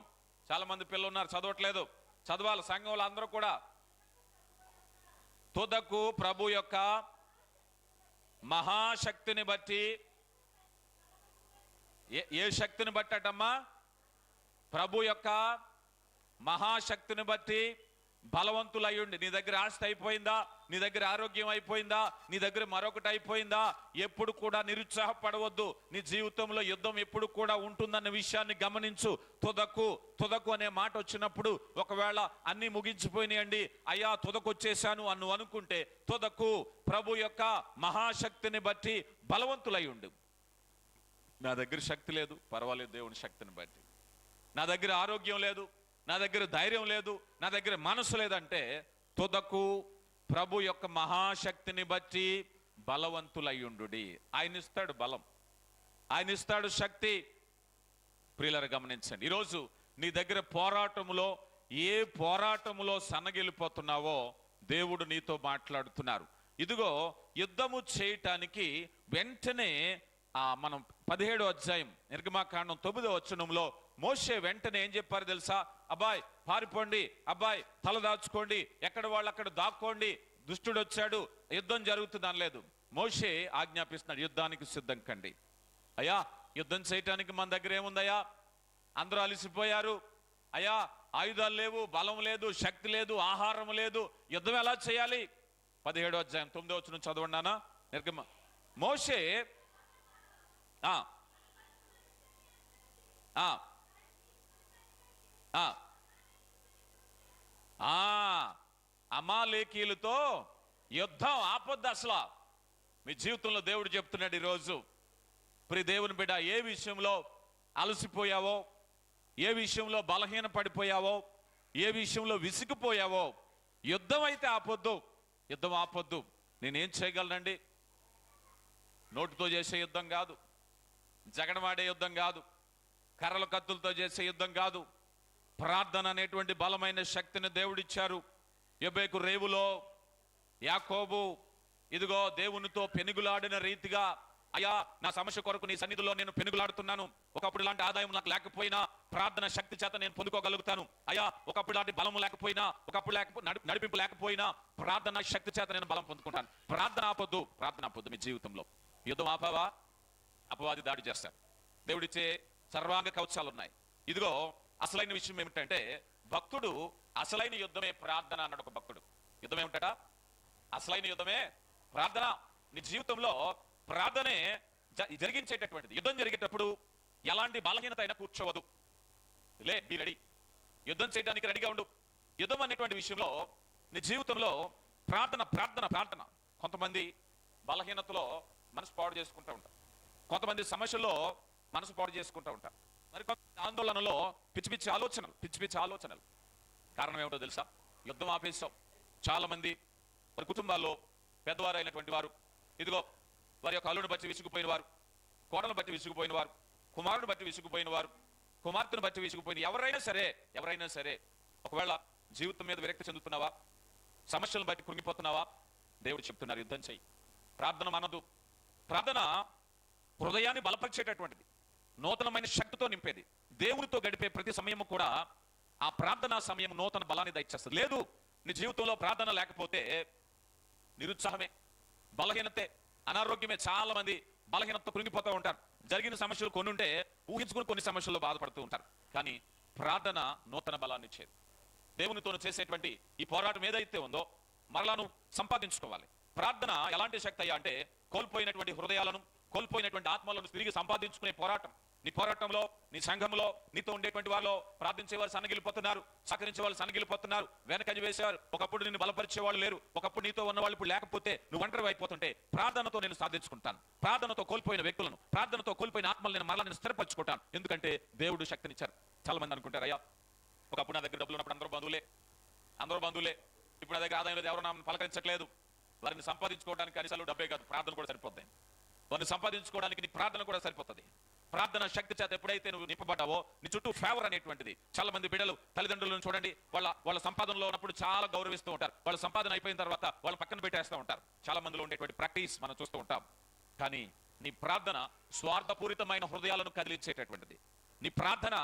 చాలా మంది పిల్లలు ఉన్నారు, చదవట్లేదు. చదవాలి సంఘంలో అందరూ కూడా. తుదకు ప్రభు యొక్క మహాశక్తిని బట్టి. ఏ శక్తిని బట్టమ్మా? ప్రభు యొక్క మహాశక్తిని బట్టి బలవంతులయ్యుండి. నీ దగ్గర ఆస్తి అయిపోయిందా? నీ దగ్గర ఆరోగ్యం అయిపోయిందా? నీ దగ్గర మరొకటి అయిపోయిందా? ఎప్పుడు కూడా నిరుత్సాహపడవద్దు. నీ జీవితంలో యుద్ధం ఎప్పుడు కూడా ఉంటుందన్న విషయాన్ని గమనించు. తుదకు అనే మాట వచ్చినప్పుడు, ఒకవేళ అన్ని ముగించిపోయినాయండి, అయ్యా తుదకు వచ్చేసాను అని అనుకుంటే, తుదకు ప్రభు యొక్క మహాశక్తిని బట్టి బలవంతులయ్యుండు. నా దగ్గర శక్తి లేదు, పర్వాలేదు దేవుని శక్తిని బట్టి. నా దగ్గర ఆరోగ్యం లేదు, నా దగ్గర ధైర్యం లేదు, నా దగ్గర మనసు లేదంటే, తుదకు ప్రభు యొక్క మహాశక్తిని బట్టి బలవంతులయ్యుండు. ఆయన ఇస్తాడు బలం, ఆయన ఇస్తాడు శక్తి. ప్రియులారా గమనించండి, ఈరోజు నీ దగ్గర పోరాటములో, ఏ పోరాటములో సన్నగిలిపోతున్నావో దేవుడు నీతో మాట్లాడుతున్నారు. ఇదిగో యుద్ధము చేయటానికి వెంటనే మనం 17వ అధ్యాయం నిర్గమాకాండం 9వ వచనంలో మోషే వెంటనే ఏం చెప్పారు తెలుసా? అబ్బాయి పారిపోండి, అబ్బాయి తల దాచుకోండి, ఎక్కడ వాళ్ళు అక్కడ దాక్కోండి, దుష్టుడు వచ్చాడు, యుద్ధం జరుగుతుంది అనలేదు. మోషే ఆజ్ఞాపిస్తున్నాడు, యుద్ధానికి సిద్ధం కండి. అయ్యా యుద్ధం చేయటానికి మన దగ్గర ఏముందయ్యా? అందరూ అలసిపోయారు అయ్యా, ఆయుధాలు లేవు, బలం లేదు, శక్తి లేదు, ఆహారం లేదు, యుద్ధం ఎలా చేయాలి? 17వ అధ్యాయం 9వ వచనం చదవండానా? మోషే అమాలేకీయులతో యుద్ధం ఆపొద్దు అసలు. మీ జీవితంలో దేవుడు చెప్తున్నాడు ఈరోజు, ప్రియ దేవుని బిడ్డ, ఏ విషయంలో అలసిపోయావో, ఏ విషయంలో బలహీన పడిపోయావో, ఏ విషయంలో విసిగిపోయావో, యుద్ధం అయితే ఆపొద్దు. యుద్ధం ఆపొద్దు. నేనేం చేయగలనండి? నోటితో చేసే యుద్ధం కాదు, జగడమాడే యుద్ధం కాదు, కర్రల కత్తులతో చేసే యుద్ధం కాదు. ప్రార్థన అనేటువంటి బలమైన శక్తిని దేవుడిచ్చారు. యెబెకు రేవులో యాకోబు ఇదిగో దేవునితో పెనుగులాడిన రీతిగా, అయ్యా నా సమస్య కొరకు నీ సన్నిధిలో నేను పెనుగులాడుతున్నాను. ఒకప్పుడు ఇలాంటి ఆదాయం నాకు లేకపోయినా ప్రార్థన శక్తి చేత నేను పొందుకోగలుగుతాను. అయ్యా ఒకప్పుడు ఇలాంటి బలం లేకపోయినా, ఒకప్పుడు నడిపింపు లేకపోయినా ప్రార్థన శక్తి చేత నేను బలం పొందుకుంటాను. ప్రార్థన ఆపొద్దు, ప్రార్థన ఆపొద్దు. మీ జీవితంలో యుద్ధం ఆపావా, అపవాది దాడి చేస్తాడు. దేవుడిచ్చే సర్వాంగ కవచాలు ఉన్నాయి. ఇదిగో అసలైన విషయం ఏమిటంటే, భక్తుడు అసలైన యుద్ధమే ప్రార్థన అన్నాడు ఒక భక్తుడు. యుద్ధం ఏమిటట? అసలైన యుద్ధమే ప్రార్థన. నీ జీవితంలో ప్రార్థనే జరిగించేటటువంటిది. యుద్ధం జరిగేటప్పుడు ఎలాంటి బలహీనత అయినా కూర్చోవద్దు. లే, బీ రెడీ, యుద్ధం చేయడానికి రెడీగా ఉండు. యుద్ధం అనేటువంటి విషయంలో నీ జీవితంలో ప్రార్థన ప్రార్థన ప్రార్థన. కొంతమంది బలహీనతలో మనసు పాడు చేసుకుంటూ ఉంటారు, కొంతమంది సమస్యల్లో మనసు పాడు చేసుకుంటూ ఉంటారు, మరి కొంత ఆందోళనలో పిచ్చి పిచ్చి ఆలోచనలు. కారణం ఏమిటో తెలుసా? యుద్ధం ఆపేశాం. చాలా మంది వారి కుటుంబాల్లో పెద్దవారు అయినటువంటి వారు, ఇదిగో వారి యొక్క అల్లుని బట్టి విసుగుపోయిన వారు, కోడలను బట్టి విసుగుపోయిన వారు, కుమారుని బట్టి విసుగుపోయిన వారు, కుమార్తెను బట్టి విసుగుపోయిన ఎవరైనా సరే ఒకవేళ జీవితం మీద విరక్తి చెందుతున్నావా, సమస్యలను బట్టి కృంగిపోతున్నావా, దేవుడు చెప్తున్నారు యుద్ధం చెయ్యి. ప్రార్థన మనదు. ప్రార్థన హృదయాన్ని బలపరిచేటటువంటిది, నూతనమైన శక్తితో నింపేది. దేవునితో గడిపే ప్రతి సమయము కూడా ఆ ప్రార్థనా సమయం నూతన బలాన్ని దయచేస్తుంది. లేదు, నీ జీవితంలో ప్రార్థన లేకపోతే నిరుత్సాహమే, బలహీనతే, అనారోగ్యమే. చాలా మంది బలహీనతతో కృంగిపోతూ ఉంటారు. జరిగిన సమస్యలు కొన్ని ఉంటే ఊహించుకుని కొన్ని సమస్యల్లో బాధపడుతూ ఉంటారు. కానీ ప్రార్థన నూతన బలాన్ని ఇచ్చేది. దేవునితో చేసేటువంటి ఈ పోరాటం ఏదైతే ఉందో మరలాను సంపాదించుకోవాలి. ప్రార్థన ఎలాంటి శక్తి అయ్యా అంటే కోల్పోయినటువంటి హృదయాలను, కోల్పోయినటువంటి ఆత్మలను తిరిగి సంపాదించుకునే పోరాటం. నీ పోరాటంలో, నీ సంఘంలో నీతో ఉండేటువంటి వాళ్ళు ప్రార్థించేవారు సన్నగిలిపోతున్నారు, సహకరించే వాళ్ళు సన్నగిలిపోతున్నారు, వెనకని వేసేవారు. ఒకప్పుడు నిన్ను బలపరిచేవాళ్ళు లేరు, ఒకప్పుడు నీతో ఉన్న వాళ్ళు ఇప్పుడు లేకపోతే నువ్వు ఒంటరి అయిపోతుంటే ప్రార్థనతో నేను సాధించుకుంటాను. ప్రార్థనతో కోల్పోయిన వ్యక్తులను, ప్రార్థనతో కోల్పోయిన ఆత్మలను నేను మరలా నేను స్థిరపరచుకుంటాను. ఎందుకంటే దేవుడు శక్తినిచ్చారు. చాలా మంది అనుకుంటారు, అయ్యా ఒకప్పుడు నా దగ్గర డబ్బులు ఉన్నప్పుడు అందరూ బంధువులే, ఇప్పుడు నా దగ్గర ఆదాయం లేదు, ఎవరు నా పలకరించట్లేదు. వారిని సంపాదించుకోవడానికి కనీసాలు డబ్బే కాదు, ప్రార్థన కూడా సరిపోతుంది. వారిని సంపాదించుకోవడానికి నీ ప్రార్థన కూడా సరిపోతుంది. ప్రార్థన శక్తి చేత ఎప్పుడైతే నువ్వు నింపబడ్డావో నీ చుట్టూ ఫేవర్ అనేటువంటిది. చాలా మంది బిడ్డలు తల్లిదండ్రులను చూడండి, వాళ్ళ సంపాదనలో ఉన్నప్పుడు చాలా గౌరవిస్తూ ఉంటారు. వాళ్ళ సంపాదన అయిపోయిన తర్వాత వాళ్ళ పక్కన పెట్టేస్తూ ఉంటారు. చాలా మందిలో ఉండేటువంటి ప్రాక్టీస్ మనం చూస్తూ ఉంటాం. కానీ నీ ప్రార్థన స్వార్థపూరితమైన హృదయాలను కదిలించేటటువంటిది. నీ ప్రార్థన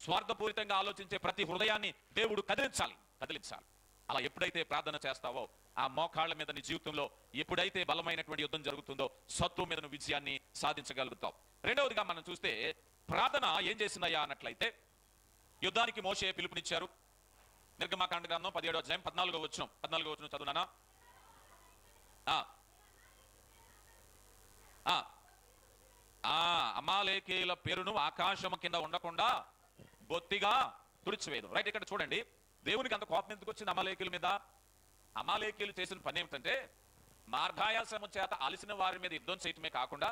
స్వార్థపూరితంగా ఆలోచించే ప్రతి హృదయాన్ని దేవుడు కదిలించాలి. అలా ఎప్పుడైతే ప్రార్థన చేస్తావో ఆ మోకాళ్ళ మీద నీ జీవితంలో ఎప్పుడైతే బలమైనటువంటి యుద్ధం జరుగుతుందో శత్రువు మీద నువ్వు విజయాన్ని సాధించగలుగుతావు. రెండవదిగా మనం చూస్తే ప్రార్థన ఏం చేసిందయ్యా అన్నట్లయితే, యుద్ధానికి మోషే పిలుపునిచ్చారు. నిర్గమాకాండ గ్రంథం 17వ అధ్యాయం 14వ వచనం చదువునానా? అమాలేకీయుల పేరును ఆకాశం కింద ఉండకుండా బొత్తిగా తుడిచివేయదు. రైట్, ఇక్కడ చూడండి, దేవునికి అంత కోపం ఎందుకు వచ్చింది అమాలేకీయుల మీద? అమాలేకీయులు చేసిన పని ఏమిటంటే మార్గాయాసము చేత అలసిన వారి మీద యుద్ధం చేయటమే కాకుండా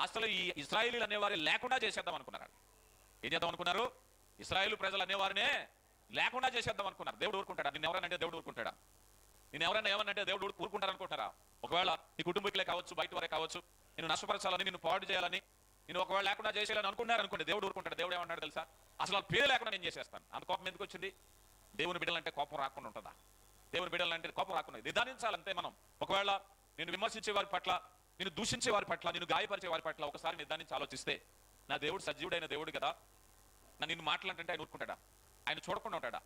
అసలు ఈ ఇశ్రాయేలీలు అనేవారు లేకుండా చేసేద్దాం అనుకున్నారు. ఏం చేద్దాం అనుకున్నారు? ఇశ్రాయేలు ప్రజలు అనేవారినే లేకుండా చేసేద్దాం అనుకున్నారు. దేవుడు ఊరుకుంటాడా? నిన్ను ఎవరనంటే దేవుడు ఊరుకుంటాడా? నేను ఎవరైనా ఏమనంటే దేవుడు ఊరుకుంటారనుకుంటారా? ఒకవేళ నీ కుటుంబీకులే కావచ్చు, బయట వారే కావచ్చు, నిన్ను నష్టపరచాలని, నిన్ను పాడు చేయాలని, నేను ఒకవేళ లేకుండా చేసేయాలని అనుకున్నారనుకోండి, దేవుడు ఊరుకుంటాడు. దేవుడు ఏమన్నాడు తెలుసా? అసలు ఆ పేరు లేకుండా నేను చేసేస్తాను. అంత కోపం ఎందుకు వచ్చింది? దేవుని బిడ్డలంటే కోపం రాకుండా ఉంటుందా? దేవుని బిడ్డలంటే కోపం రాకుండా నిదానించాలంతే మనం. ఒకవేళ నేను విమర్శించే వారి పట్ల, నేను దూషించే వారి పట్ల, నేను గాయపరిచే వారి పట్ల ఒకసారి నిదానించి ఆలోచిస్తే, నా దేవుడు సజీవుడైన దేవుడు కదా, నన్ను నిన్ను మాట్లాడంటే ఆయన ఊరుకుంటాడా? ఆయన చూడకుండా ఉంటాడా?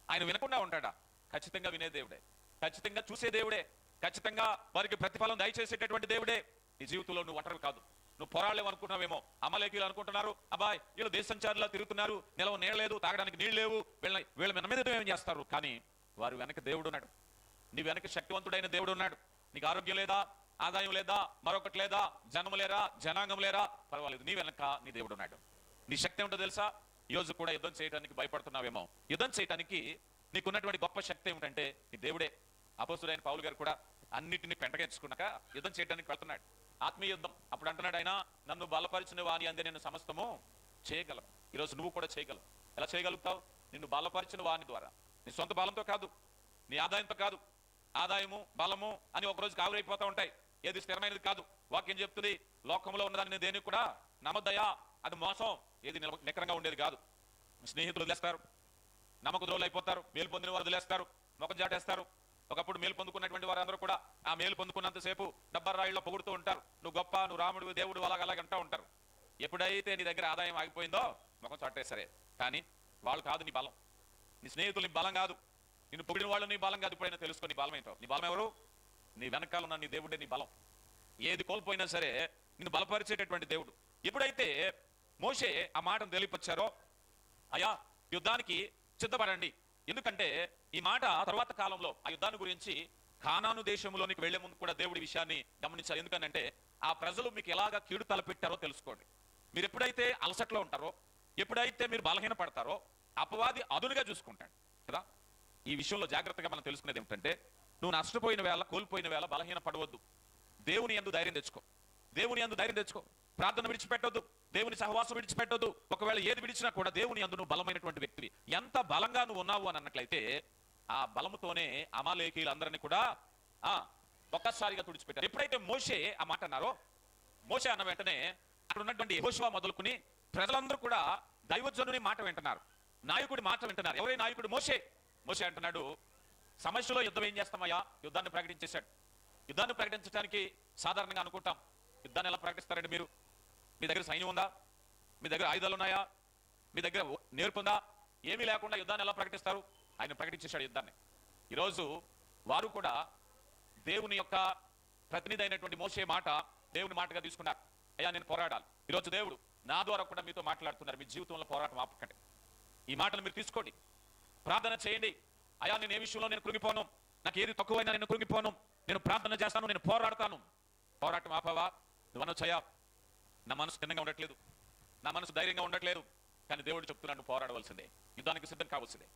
ఆయన వినకుండా ఉంటాడా? ఖచ్చితంగా వినే దేవుడే, ఖచ్చితంగా చూసే దేవుడే, ఖచ్చితంగా వారికి ప్రతిఫలం దయచేసేటటువంటి దేవుడే. నీ జీవితంలో నువ్వు ఒంటరి కాదు. నువ్వు పోరాడలేవు అనుకుంటున్నావేమో. అమాలేకీయులు అనుకుంటున్నారు, అబ్బాయి వీళ్ళు దేశ సంచారులా తిరుగుతున్నారు, నిలవ నీళ్ళు లేదు, తాగడానికి నీళ్ళు లేవు, వీళ్ళ మన మీద ఏం చేస్తారు. కానీ వారి వెనక దేవుడు ఉన్నాడు. నీ వెనక శక్తివంతుడైన దేవుడు ఉన్నాడు. నీకు ఆరోగ్యం లేదా, ఆదాయం లేదా, మరొకటి లేదా, జన్మ లేరా, జనాంగం లేరా, పర్వాలేదు, నీ వెనక నీ దేవుడు ఉన్నాడు. నీ శక్తి ఏమిటో తెలుసా? ఈ రోజు కూడా యుద్ధం చేయడానికి భయపడుతున్నావేమో. యుద్ధం చేయడానికి నీకున్నటువంటి గొప్ప శక్తి ఏమిటంటే నీ దేవుడే. అపోస్తుడైన పౌలు గారు కూడా అన్నిటిని పెంటగెచ్చుకున్నాక యుద్ధం చేయడానికి వెళ్తున్నాడు. ఆత్మీయ యుద్ధం. అప్పుడు అంటున్నాడు ఆయన, నన్ను బలపరిచిన వాని అందే నేను సమస్తము చేయగలను. ఈరోజు నువ్వు కూడా చేయగలవు. ఎలా చేయగలుగుతావు? నిన్ను బలపరిచిన వాని ద్వారా. నీ సొంత బలంతో కాదు, నీ ఆదాయంతో కాదు. ఆదాయము, బలము అని ఒకరోజు కావురైపోతూ ఉంటాయి. ఏది స్థిరమైనది కాదు. వాక్యం చెప్తుంది, లోకంలో ఉన్నదాన్ని దేనికి కూడా నమ్మద్దయా, అది మోసం. ఏది నికరంగా ఉండేది కాదు. స్నేహితులు వదిలేస్తారు, నమ్మక ద్రోహులు అయిపోతారు, మేలు పొందిన వారు వదిలేస్తారు, ముఖం చాటేస్తారు. ఒకప్పుడు మేలు పొందుకున్నటువంటి వారందరూ కూడా ఆ మేలు పొందుకున్నంతసేపు డబ్బరాయిల్లో పొగుడుతూ ఉంటారు. నువ్వు గొప్ప, నువ్వు రాముడు, దేవుడు, అలాగంటూ ఉంటారు. ఎప్పుడైతే నీ దగ్గర ఆదాయం ఆగిపోయిందో ముఖం చాటే సరే. కానీ వాళ్ళు కాదు నీ బలం. నీ స్నేహితులు నీ బలం కాదు, నిన్ను పొగిడిన వాళ్ళు నీ బలం కాదు. ఇప్పుడైనా తెలుసుకో నీ బలం ఏంటో. నీ బలం ఎవరు? నీ వెనకాల ఉన్న నీ దేవుడే నీ బలం. ఏది కోల్పోయినా సరే నిన్ను బలపరిచేటటువంటి దేవుడు. ఎప్పుడైతే మోషే ఆ మాటను తెలియపరిచారో, అయ్యా యుద్ధానికి సిద్ధపడండి. ఎందుకంటే ఈ మాట తర్వాత కాలంలో ఆ యుద్ధాన్ని గురించి కానాను దేశంలోనికి వెళ్లే ముందు కూడా దేవుడి విషయాన్ని గమనించారు. ఎందుకంటే ఆ ప్రజలు మీకు ఎలాగా కీడు తలపెట్టారో తెలుసుకోండి. మీరు ఎప్పుడైతే అలసట్లో ఉంటారో, ఎప్పుడైతే మీరు బలహీన పడతారో, అపవాది అదునుగా చూసుకుంటాడు కదా. ఈ విషయంలో జాగ్రత్తగా మనం తెలుసుకునేది ఏమిటంటే, నువ్వు నష్టపోయిన వేళ, కోల్పోయిన వేళ బలహీన పడవద్దు. దేవుని యందు ధైర్యం తెచ్చుకో. దేవుని యందు ధైర్యం తెచ్చుకో. ప్రార్థన విడిచిపెట్టొద్దు, దేవుని సహవాసం విడిచిపెట్టొద్దు. ఒకవేళ ఏది విడిచినా కూడా దేవుని యందు నువ్వు బలమైనటువంటి వ్యక్తివి. ఎంత బలంగా నువ్వు ఉన్నావు అని అన్నట్లయితే ఆ బలముతోనే అమాలేకీయులందరినీ కూడా ఒక్కసారిగా తుడిచిపెట్టారు. ఎప్పుడైతే మోషే ఆ మాట అన్నారో, మోషే అన్న వెంటనే అక్కడ ఉన్నటువంటి యెహోషువ మొదలుకుని ప్రజలందరూ కూడా దైవజనుని మాట వింటున్నారు, నాయకుడి మాట వింటున్నారు. ఎవరైనా నాయకుడు? మోషే. మోషే అంటున్నాడు, సమస్యలో యుద్ధం ఏం చేస్తామయ్యా? యుద్ధాన్ని ప్రకటించేశాడు. యుద్ధాన్ని ప్రకటించడానికి సాధారణంగా అనుకుంటాం, యుద్ధాన్ని ఎలా ప్రకటిస్తారండి మీరు? మీ దగ్గర సైన్యం ఉందా? మీ దగ్గర ఆయుధాలు ఉన్నాయా? మీ దగ్గర నేర్పుందా? ఏమీ లేకుండా యుద్ధాన్ని ఎలా ప్రకటిస్తారు? ఆయన ప్రకటించేశాడు యుద్ధాన్ని. ఈరోజు వారు కూడా దేవుని యొక్క ప్రతినిధి అయినటువంటి మోషే మాట దేవుని మాటగా తీసుకున్నారు. అయ్యా నేను పోరాడాలి. ఈరోజు దేవుడు నా ద్వారా కూడా మీతో మాట్లాడుతున్నారు. మీ జీవితంలో పోరాటం ఆపకండి. ఈ మాటలు మీరు తీసుకోండి, ప్రార్థన చేయండి. అయ్యా నేను ఏ విషయంలో నేను కృంగిపోను, నాకు ఏది తక్కువైనా నేను కృంగిపోను, నేను ప్రార్థన చేస్తాను, నేను పోరాడతాను. పోరాటం ఆపవా? నువ్వు చేయా, నా మనసు తిన్నగా ఉండట్లేదు, నా మనసు ధైర్యంగా ఉండట్లేదు, కానీ దేవుడు చెప్తున్నాడు నువ్వు పోరాడవలసిందే, యుద్ధానికి సిద్ధం కావాల్సిందే.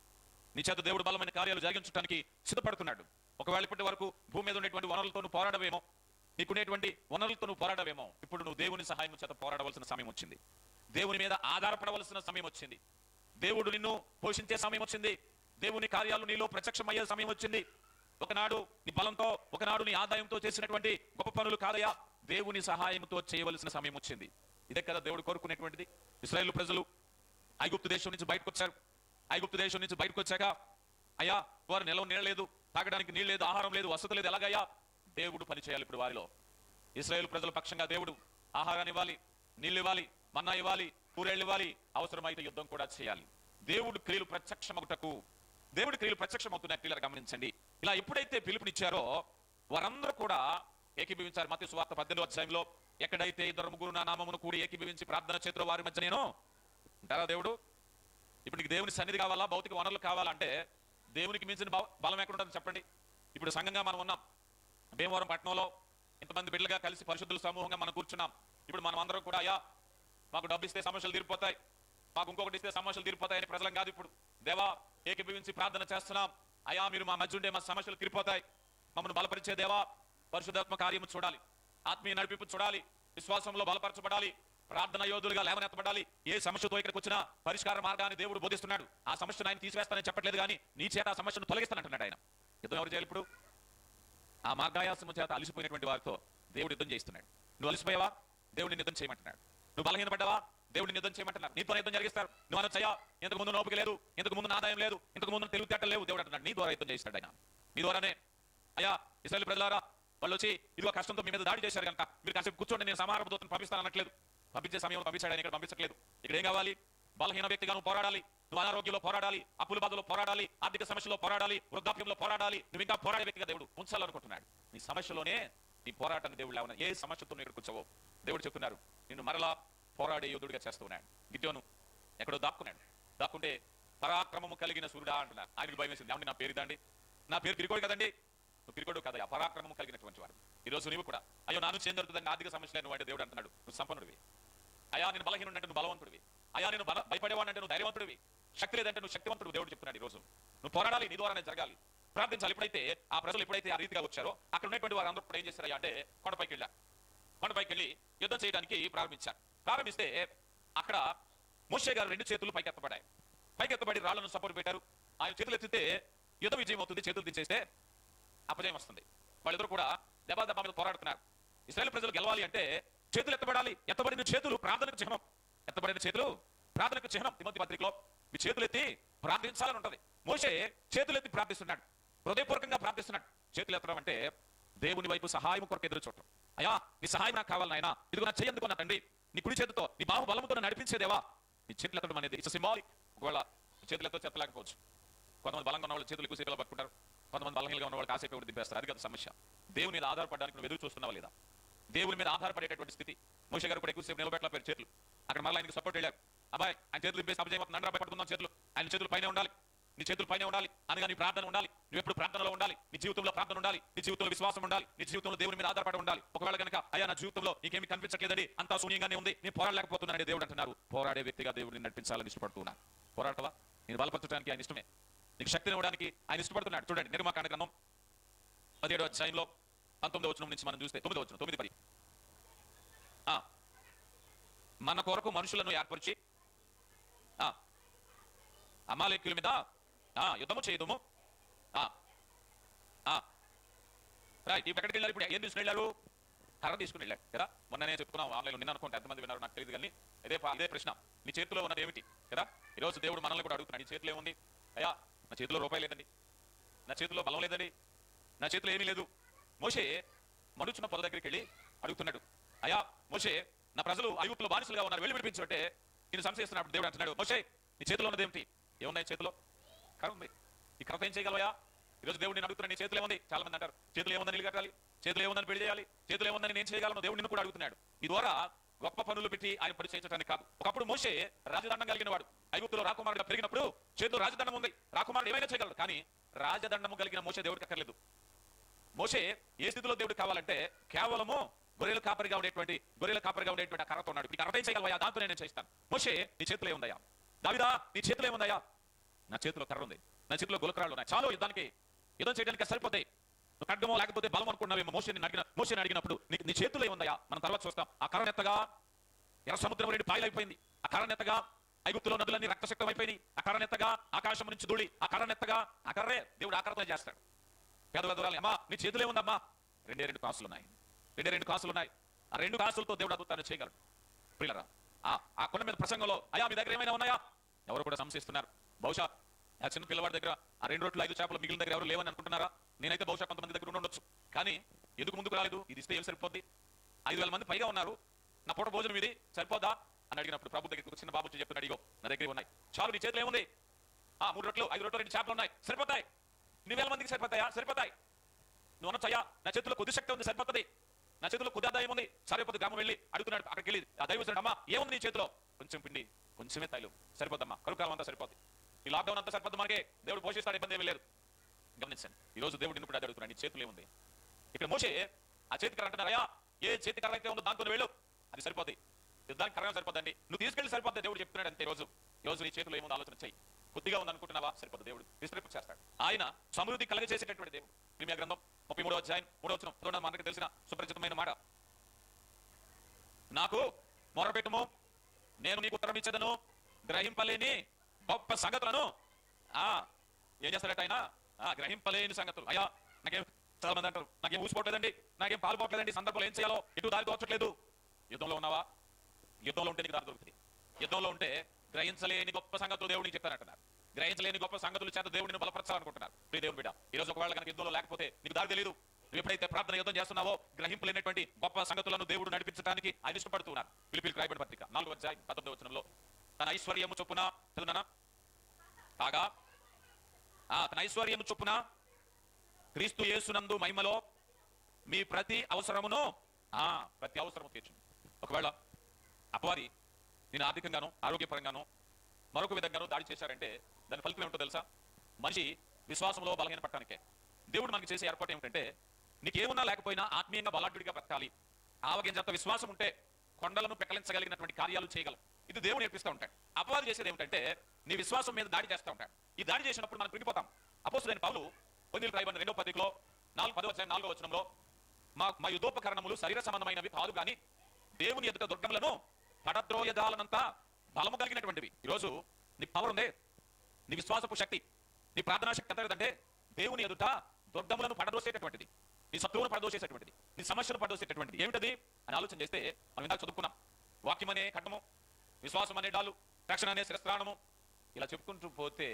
నీ చేత దేవుడు బలమైన కార్యాలు జరిగించడానికి సిద్ధపడుతున్నాడు. ఒకవేళ ఇప్పటి వరకు భూమి మీద ఉండేటువంటి వనరులతో నువ్వు పోరాడవేమో, నీకునేటువంటి వనరులతో నువ్వు పోరాడవేమో, ఇప్పుడు నువ్వు దేవుని సహాయం చేత పోరాడవలసిన సమయం వచ్చింది. దేవుని మీద ఆధారపడవలసిన సమయం వచ్చింది. దేవుడు నిన్ను పోషించే సమయం వచ్చింది. దేవుని కార్యాలు నీలో ప్రత్యక్షమయ్యే సమయం వచ్చింది. ఒకనాడు నీ బలంతో, ఒకనాడు నీ ఆదాయంతో చేసినటువంటి గొప్ప పనులు కాదయ్యా, దేవుని సహాయంతో చేయవలసిన సమయం వచ్చింది. ఇదే కదా దేవుడు కోరుకునేటువంటిది. ఇశ్రాయేలు ప్రజలు ఐగుప్తు దేశం నుంచి బయటకు వచ్చారు. ఐగుప్తు దేశం నుంచి బయటకు వచ్చాక అయ్యా వారు నిలవ నీళ్ళ లేదు, తాగడానికి నీళ్ళు లేదు, ఆహారం లేదు, వసతి లేదు. ఎలాగయ్యా? దేవుడు పని చేయాలి. ఇప్పుడు వారిలో ఇశ్రాయేలు ప్రజల పక్షంగా దేవుడు ఆహారాన్ని ఇవ్వాలి, నీళ్ళు ఇవ్వాలి, మన్నా ఇవ్వాలి, కూరేళ్ళు ఇవ్వాలి, అవసరమైతే యుద్ధం కూడా చేయాలి. దేవుడు క్రియలు ప్రత్యక్షమగుటకు, దేవుడి క్రియలు ప్రత్యక్షమవుతున్నాయి. క్రియలు గమనించండి. ఇలా ఎప్పుడైతే పిలుపునిచ్చారో వారందరూ కూడా ఏకీభవించారు. మత్తయి సువార్త 18వ అధ్యాయంలో, ఎక్కడైతే ఇద్దరు ముగ్గురు నా నామమును కూడి ఏకీభవించి ప్రార్థన చేతుల వారి మధ్య నేను ఉంటారా? దేవుడు ఇప్పుడు నీకు దేవుని సన్నిధి కావాలా, భౌతిక వనరులు కావాలంటే దేవునికి మించిన బలం ఎక్కడ ఉంటుంది చెప్పండి? ఇప్పుడు సంఘంగా మనం ఉన్నాం, భీమవరం పట్టణంలో ఇంతమంది బిడ్డలుగా కలిసి పరిశుద్ధుల సమూహంగా మనం కూర్చున్నాం. ఇప్పుడు మనం అందరం కూడా అయ్యా మాకు డబ్బు ఇస్తే సమస్యలు తీరిపోతాయి, మాకు ఇంకొకటి ఇస్తే సమస్యలు తీరిపోతాయని ప్రజలం కాదు. ఇప్పుడు దేవా ఏకీభవించి ప్రార్థన చేస్తున్నాం, అయ్యా మీరు మా మధ్య ఉండే మా సమస్యలు తీరిపోతాయి, మమ్మల్ని బలపరిచే దేవా పరిశుద్ధాత్మ కార్యము చూడాలి, ఆత్మీయ నడిపింపు చూడాలి, విశ్వాసంలో బలపరచబడాలి, ప్రార్థన యోధులుగా లేవనెత్తబడాలి. ఏ సమస్యతో ఇక్కడికి వచ్చినా పరిష్కార మార్గాన్ని దేవుడు బోధిస్తున్నాడు. ఆ సమస్యను ఆయన తీసివేస్తానని చెప్పట్లేదు, కానీ నీ చేత ఆ సమస్యను తొలగిస్తానంటున్నాడు ఆయన. యుద్ధం ఎవరు చేయాలి? ఇప్పుడు ఆ మార్గాయాసము చేత అలిసిపోయినటువంటి వారితో దేవుడు యుద్ధం చేస్తున్నాడు. నువ్వు అలిసిపోయావా? దేవుడిని యుద్ధం చేయమంటున్నాడు. నువ్వు బలహీనపడ్డావా? దేవుడిని యుద్ధం చేయమంటున్నారు. నీతో యుద్ధం జరిగిస్తారు. నువ్వు అనొచ్చయ్యా ఇంతకు ముందు నోపిక లేదు, ఇంతకు ముందు ఆదాయం లేదు, ఇంతకు ముందు తెలివితేటలు లేవు. దేవుడు అంటున్నాడు నీ ద్వారా యుద్ధం చేస్తాడు ఆయన. నీ ద్వారానే అయ్యా ఇశ్రాయేలు ప్రజలారా వాళ్ళు వచ్చి ఇదిగో కష్టంతో మీ మీద దాడి చేశారు కనుక మీరు కాసేపు కూర్చోండి, నేను సమారణ దూతను పంపిస్తాను అనట్లేదు. పంపించే సమయంలో పంపించాడు ఆయన, ఇక్కడ పంపించట్లేదు. ఇక్కడ ఏం కావాలి? బలహీన వ్యక్తిగా నువ్వు పోరాడాలి, నువ్వు అనారోగ్యంలో పోరాడాలి, అప్పుల బాధలో పోరాడాలి, ఆర్థిక సమస్యలో పోరాడాలి, వృద్ధాప్యంలో పోరాడాలి. నువ్వు ఇంకా పోరాడే వ్యక్తిగా దేవుడు ఉంచాలనుకుంటున్నాడు. నీ సమస్యలోనే నీ పోరాటాన్ని దేవుడు లేవన ఏ సమస్యతో నువ్వు ఇక్కడ కూర్చోవో దేవుడు చెప్తున్నారు నిన్ను మరలా పోరాడే యోధుడిగా చేస్తున్నాడు. గిద్యోను ఎక్కడో దాక్కుంటే పరాక్రమము కలిగిన సూర్యుడా అంటున్నారు. ఆయనకు భయం వేసింది. ఏమంటే నా పేరు ఇదండి, నా పేరు పిరికోడు కదండి. నువ్వు పిరికోడు కదా, పరాక్రమం కలిగినటువంటి వాడు. ఈ రోజు నీవు కూడా అయ్యో నాను చేంజ్ జరుగుతుందని ఆర్థిక సమస్యలు వాడే దేవుడు అంటున్నాడు నువ్వు సంపన్నుడివి. అయ్యా నేను బలహీనుడు అంటే నువ్వు బలవంతుడివి, అయ్యా నేను భయపడేవాడు అంటే నువ్వు ధైర్యవంతుడివి, శక్తి లేదంటే నువ్వు శక్తివంతుడు. దేవుడు చెప్తున్నాడు ఈ రోజు నువ్వు పోరాడాలి, నీ ద్వారానే జరగాలి, ప్రార్థించాలి. ఎప్పుడైతే ఆ ప్రజలు ఎప్పుడైతే ఆ రీతిగా వచ్చారో అక్కడ ఉన్నటువంటి వారు అందరూ కూడా ఏం చేశారు అంటే కొండపైకి వెళ్ళి యుద్ధం చేయడానికి ప్రారంభిస్తే అక్కడ మోషే గారు 2 చేతులు పైకెత్తబడి రాళ్లను సపోర్ట్ పెట్టారు. ఆయన చేతులు ఎత్తితే యుద్ధ విజయం అవుతుంది, చేతులు దించేస్తే అపజయం వస్తుంది. వాళ్ళిద్దరు కూడా దెబ్బ మీద పోరాడుతున్నారు. ఇశ్రాయేలు ప్రజలు గెలవాలి అంటే చేతులు ఎత్తబడాలి. ఎత్తబడిన చేతులు ప్రార్థనకు చిహ్నం. తిమోతి పత్రికలో మీ చేతులు ఎత్తి ప్రార్థించాలని ఉంటది. మోషే చేతులు ఎత్తి ప్రార్థిస్తున్నాడు, హృదయపూర్వకంగా ప్రార్థిస్తున్నాడు. చేతులు ఎత్తడం అంటే దేవుని వైపు సహాయం కొరకు ఎదురు చూడటం. అయ్యా నీ సహాయం నాకు కావాలి నాయనా, ఇదిగో నా చెయ్యందుకు నా తండ్రి, నీ కుడి చేతితో నీ బాహు బలముతో నడిపించేదేవా. నీ చేతులు ఎత్తడం అనేది ఇట్స్ సింబాలిక్. ఒకవేళ చేతులు ఎత్తలేకపోవచ్చు. కొంతమంది బలంగా ఉన్న వాళ్ళు చేతులు ఎక్కువ సేపలా పట్టుకుంటారు, కొంతమంది బలహీనంగా ఉన్న వాళ్ళు కాసేపు దింపేస్తారు. అది కదా సమస్య. దేవుని మీద ఆధారపడడానికి నువ్వు ఎదురు చూస్తున్నావా లేదా? దేవుని మీద ఆధారపడేటటువంటి స్థితి. మోషే గారు కూడా ఎక్కువసేపు నిలబెట్టలేరు చేతులు. అక్కడ మళ్ళీ ఆయనకి సపోర్ట్ వెళ్ళారు. అబ్బాయి ఆయన చేతులు దింపేసి అపజయం అవుతుంది, అబ్బాయి పట్టుకుందాం చేతులు, ఆయన చేతులు పైన ఉండాలి, నీ చేతులు పైన ఉండాలి అనగా నీ ప్రార్థన ఉండాలి. నువ్వు ఎప్పుడు ప్రార్థనలో ఉండాలి, నీ జీవితంలో ప్రార్థన ఉండాలి, నీ జీవితంలో విశ్వాసం ఉండాలి, నీ జీవితంలో దేవుని మీద ఆధారపడి ఉండాలి. ఒకవేళ కనుక అయ్యా నా జీవితంలో నీకేమి కనిపించట్లేదండి, అంతా శూన్యంగానే ఉంది, నేను పోరాడలేకపోతున్నాను దేవుడు అంటున్నారు. పోరాడే వ్యక్తిగా దేవుడిని నడిపించాలని ఇష్టపడుతున్నా. పోరాటవా? నేను బలపరచడానికి ఆయన ఇష్టమే, నీకు శక్తిని ఇవ్వడానికి ఆయన ఇష్టపడుతున్నాడు. చూడండి నిర్మాకాండ గ్రంథం 17వ అధ్యాయంలో 19వ వచనం నుంచి మనం చూస్తే 9వ వచనం 9-10 మన కొరకు మనుషులను ఏర్పరిచి అమాలేకుల మీద యుద్ధము చేయదుము. రైట్, ఇప్పుడు ఎక్కడికి వెళ్ళారు? ఇప్పుడు ఏం తీసుకుని వెళ్ళారు? కర్ర తీసుకుని వెళ్ళాడు కదా. మొన్న నేను చెప్పుకున్నాం ఆన్లైన్లో, నిన్న అనుకుంటే ఎంతమంది విన్నారు నాకు తెలియదు, కానీ ఇదే ప్రశ్న, నీ చేతిలో ఉన్నది ఏమిటి కదా. ఈరోజు దేవుడు మనల్ని కూడా అడుగుతున్నాడు, నీ చేతిలో ఏముంది? అయ్యా నా చేతిలో రూపాయి లేదండి, నా చేతిలో బలం లేదండి, నా చేతిలో ఏమీ లేదు. మోషే మనుచున్న పొద దగ్గరికి వెళ్ళి అడుగుతున్నాడు, అయ్యా మోషే నా ప్రజలు ఐగుప్తులో బానిసలుగా ఉన్నారు, వెళ్ళి విడిపించబట్టే నేను సంశయిస్తున్నాడు. దేవుడు అంటున్నాడు, మోషే నీ చేతిలో ఉన్నది ఏమిటి? ఏమున్నాయి చేతిలో? కర్ర ఉంది. ఈ కర్రతో ఏం చేయగలవా? ఈరోజు దేవుడు నేను అడుగుతున్నాడు, నీ చేతిలో ఏముంది? చాలా మంది అంటారు చేతిలో ఏముందని ఇల్లు కట్టాలి, చేతిలో ఏముందని పెళ్లి చేయాలి, చేతిలో ఏముందని నేను చేయగలను. దేవుడు నిన్ను కూడా అడుగుతున్నాడు. ఈ ద్వారా గొప్ప పనులు పెట్టి ఆయన పని చేయించడానికి కాదు. ఒకప్పుడు మోషే రాజదండం కలిగిన వాడు, ఐగుప్తులో రాకుమారుడుగా పెరిగినప్పుడు చేతిలో రాజదండం ఉంది, రాకుమారుడు ఏమైనా చేయగలడు. కానీ రాజదండము కలిగిన మోషే దేవుడికి అక్కర్లేదు. మోషే ఏ స్థితిలో దేవుడు కావాలంటే కేవలము గొర్రెల కాపరిగా ఉండేటువంటి ఆ కర్రతో ఉన్నాడు. ఈ కర్రతో చేయగలవా? దాంతో నేను చేస్తాను. మోషే నీ చేతిలో ఏముందయ్యా? దావీదా నీ చేతిలో ఏముందయ్యా? నా చేతిలో కర్ర ఉంది, నా చేతిలో గులకరాళ్ళు ఉన్నాయి, చాలు యుద్ధం చేయడానికి సరిపోతాయి. నువ్వు ఖడ్గమో లేకపోతే బలం అనుకున్నావేమో. మోషేని అడిగినప్పుడు నీ చేతిలో ఏముందయ్యా? మనం తర్వాత చూస్తాం. ఆ కర్ర నెత్తగా ఎర్ర సముద్రం రెండు పాయలైపోయింది, ఆ కర్ర నెత్తగా ఐగుప్తులో నదులన్నీ రక్తశక్తం అయిపోయింది, ఆ కర్ర నెత్తగా ఆకాశం నుంచి ధూళి, ఆ కర్ర నెత్తగా ఆ కర్రే దేవుడు ఆకరతో చేస్తాడు. పేదవాళ్ళు అమ్మా నీ చేతిలో ఏముందమ్మా? రెండు కాసులు ఉన్నాయి. ఆ 2 కాసులతో దేవుడు అద్భుతాన్ని చేయగలడు. పిల్లరా ఆ కొండ మీద ప్రసంగంలో అయ్యా మీ దగ్గర ఏమైనా ఉన్నాయా? ఎవరు కూడా సంశయిస్తున్నారు. బహుశా ఆ చిన్న పిల్లవాడి దగ్గర ఆ 2 రొట్టెలు 5 చేపలు మిగిలిన దగ్గర ఎవరు లేవని అనుకుంటున్నారా? నేనైతే బహుశా కొంతమంది దగ్గర ఉండొచ్చు. కానీ ఎందుకు ముందుకు రాలేదు? ఇది ఇస్తే ఏం సరిపోద్ది? 5,000 మంది పైగా ఉన్నారు, నా పూట భోజనం ఇది సరిపోదా అని అడిగినప్పుడు ప్రభు దగ్గరికి చిన్న బాబు చెప్తున్నాడు, ఇగో నా దగ్గర ఉన్నాయి, చాలు, నీ చేతిలో ఏముంది? 3 రొట్టెలు 5 రొట్టెలు 2 చేపలు ఉన్నాయి, సరిపోతాయి. 1,000 మందికి సరిపోతాయా? సరిపోతాయి. నువ్వు అనొచ్చయ్యా నా చేతిలో కొద్ది శక్తి ఉంది, సరిపోతుంది, నా చేతిలో కొద్ది ఆదాయం ఉంది, సరిపోతుంది. గ్రామం వెళ్ళి అడుగుతున్నాడు, అక్కడికి వెళ్ళి ఆ దైవజనుడు, అమ్మా ఏముంది నీ చేతిలో? కొంచెం పిండి, కొంచెమే తైలం, సరిపోద్దమ్మా, కరుకాలం అంతా సరిపోతుంది, ఈ లాక్డౌన్ అంతా సరిపోద్దు, మనకే దేవుడు పోషిస్తాడు, ఇబ్బంది ఏమీ లేదు. గమనించండి, ఈ రోజు దేవుడు నిన్ను కూడా అడుగుతున్నాడు, నీ చేతులు ఏముంది? ఇక్కడ మోషే ఆ చేతి కర్ర అంటున్నారయ్యా, ఏ చేతి కర్ర అయితే ఉందో దాంతో వెళ్ళు, అది సరిపోద్ది, యుద్ధానికి కర్ర సరిపోద్దండి, నువ్వు తీసుకెళ్ళి సరిపోద్ది. దేవుడు చెప్తున్నాడు అంతే. ఈ రోజు నీ చేతిలో ఏముందో ఆలోచన చెయ్యి. కొద్దిగా ఉంది అనుకుంటున్నావా? సరిపోద్ది, దేవుడు విస్తరింపు చేస్తాడు. ఆయన సమృద్ధి కలగజేసేటటువంటి దేవుడు. ఇర్మీయా గ్రంథం 33వ అధ్యాయం 3వ వచనం మనకు తెలిసిన సుపరిచితమైన మాట, నాకు మొరపెట్టుము నేను నీకు ఉత్తరం ఇచ్చేదను, గ్రహింపలేని గొప్ప సంగతులను ఏం చేస్తాడట ఆయన? గ్రహింపలేని సంగతులు. అయ్యా నాకేం, చాలా మంది అంటారు నాకేం ఊసిపోవట్లేదండి, నాకేం పాల్పోవట్లేదండి, సందర్భంలో ఏం చేయాలో ఎటు దారి తోచట్లేదు. యుద్ధంలో ఉన్నావా? యుద్ధంలో ఉంటే నీకు దారి దొరుకుతుంది. యుద్ధంలో ఉంటే గ్రహించలేని గొప్ప సంగతులు దేవుడు నీకు చెప్తానంటున్నారు. గ్రహించలేని గొప్ప సంగతులు చేత దేవుడిని బలపరచాలనుకుంటున్నారు. ప్రియ దేవుని బిడ్డ, ఈ రోజు ఒకవేళ కనుక యుద్ధంలో లేకపోతే నీకు దారి తెలియదు. నువ్వు ఎప్పుడైతే ప్రార్థన యుద్ధం చేస్తున్నావో గ్రహింపలేనటువంటి గొప్ప సంగతులను దేవుడు నడిపించడానికి ఆయన ఇష్టపడుతున్నారు. ఫిలిప్పీయులకు రాయబడిన పత్రిక 4వ అధ్యాయం 19వ వచనంలో, తన ఐశ్వర్యము చొప్పున చదువునా కాగా తన ఐశ్వర్యము చొప్పున క్రీస్తు యేసునందు మహిమలో మీ ప్రతి అవసరమును తీర్చును. ఒకవేళ అపవాది నేను ఆర్థికంగాను ఆరోగ్యపరంగాను మరొక విధంగానూ దాడి చేశారంటే దాని ఫలితం ఏమిటో తెలుసా? మనిషి విశ్వాసంలో బలహీన పట్టడానికే. దేవుడు మనకి చేసే ఏర్పాటు ఏమిటంటే నీకేమున్నా లేకపోయినా ఆత్మీయంగా బలాఢ్యుడిగా బ్రతకాలి. ఆవగింజంత విశ్వాసం ఉంటే కొండలను పెకలించగలిగినటువంటి కార్యాలు చేయగలం. ఇది దేవుడు నేర్పిస్తూ ఉంటాడు. అపవాది చేసేది ఏమిటంటే నీ విశ్వాసం మీద దాడి చేస్తూ ఉంటాడు. ఈ దాడి చేసినప్పుడు మనం కృంగిపోతాం. అపోస్తలుడైన పౌలు కొరింథీయులకు రాయబడిన 2వ పత్రికలో 10వ అధ్యాయం 4వ వచనంలో, మా యుద్ధోపకరణములు శరీర సంబంధమైనవి కాదు కానీ దేవుని ఎదుట దుర్గములను పడద్రోయదాలనంతా బలము కలిగినటువంటివి. ఈరోజు నీ పవర్ ఉందే, నీ విశ్వాసపు శక్తి, నీ ప్రార్థనా శక్తి ఎంత లేదంటే దేవుని ఎదుట దుర్గములను పడదోసేటటువంటిది, నీ శత్రువును పడదోసేటటువంటిది, నీ సమస్యను పడదోసేటటువంటిది ఏమిటది అని ఆలోచన చేస్తే మనం ఇందాక చదువుకున్నాం. వాక్యం అనే ఖడ్గము, విశ్వాసం అనే డాలు, రక్షణ అనే శిరస్త్రాణము, ఇలా చెప్పుకుంటూ పోతే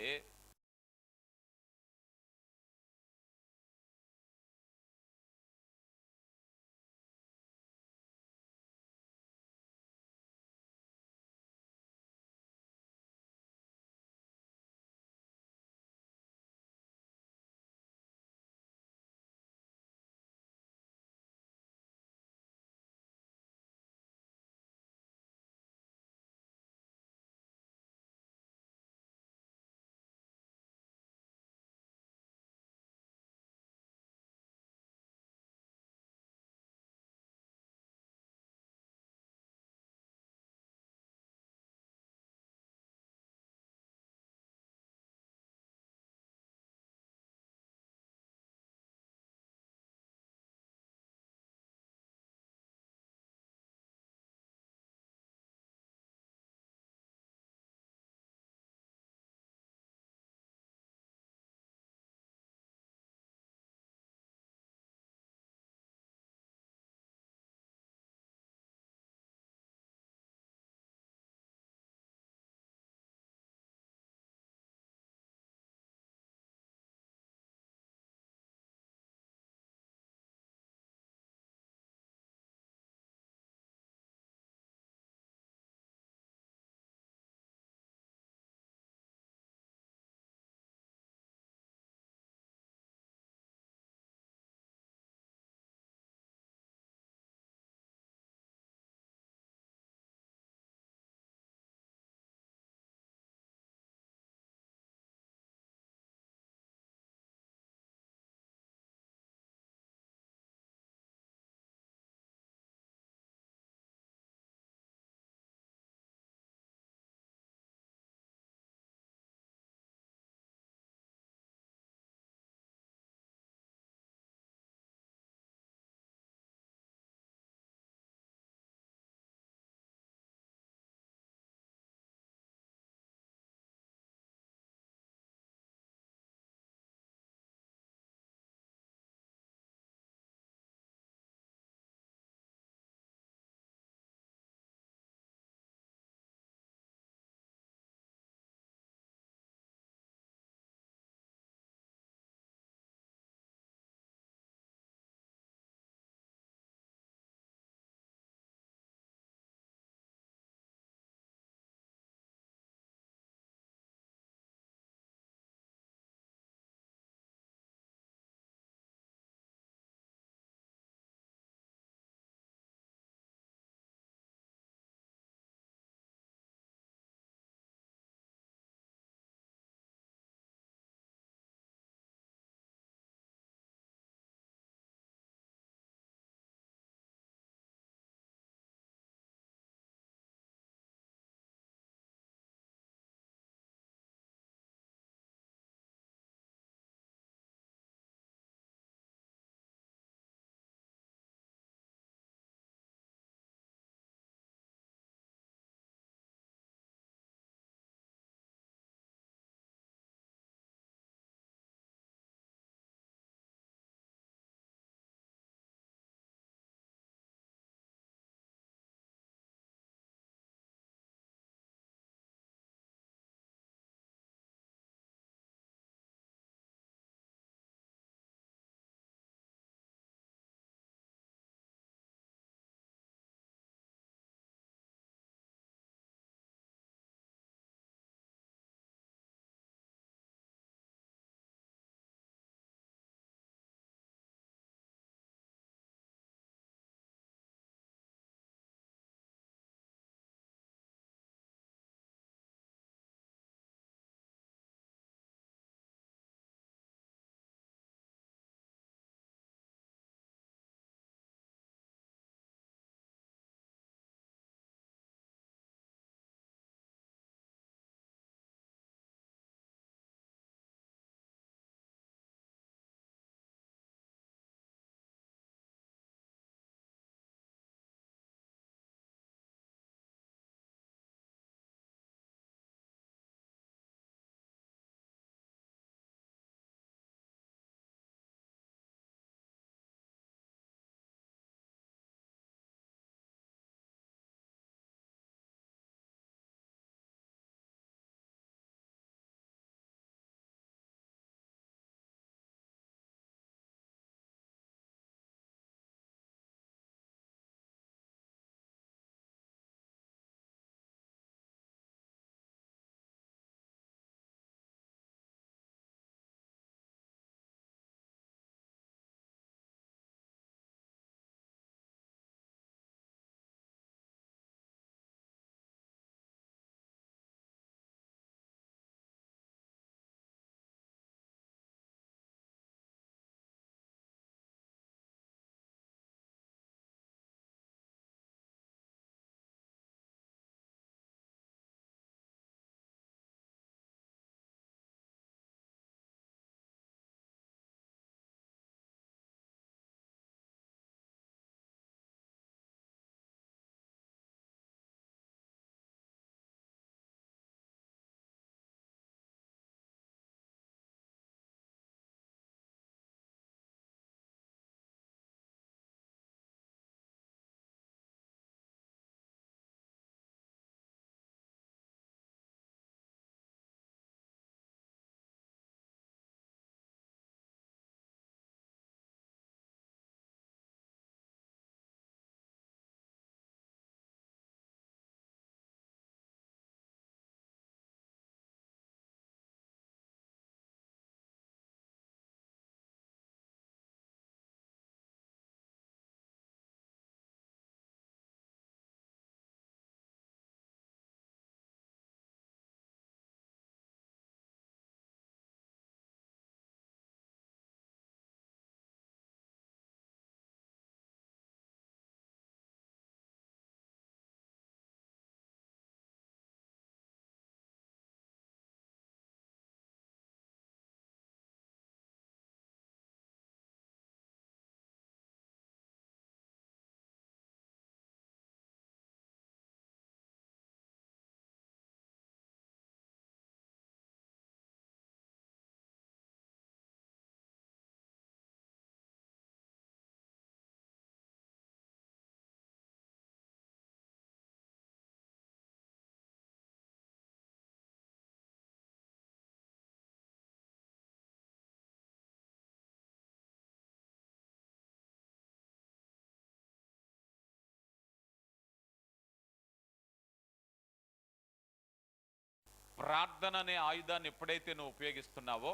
ప్రార్థన అనే ఆయుధాన్ని ఎప్పుడైతే నువ్వు ఉపయోగిస్తున్నావో,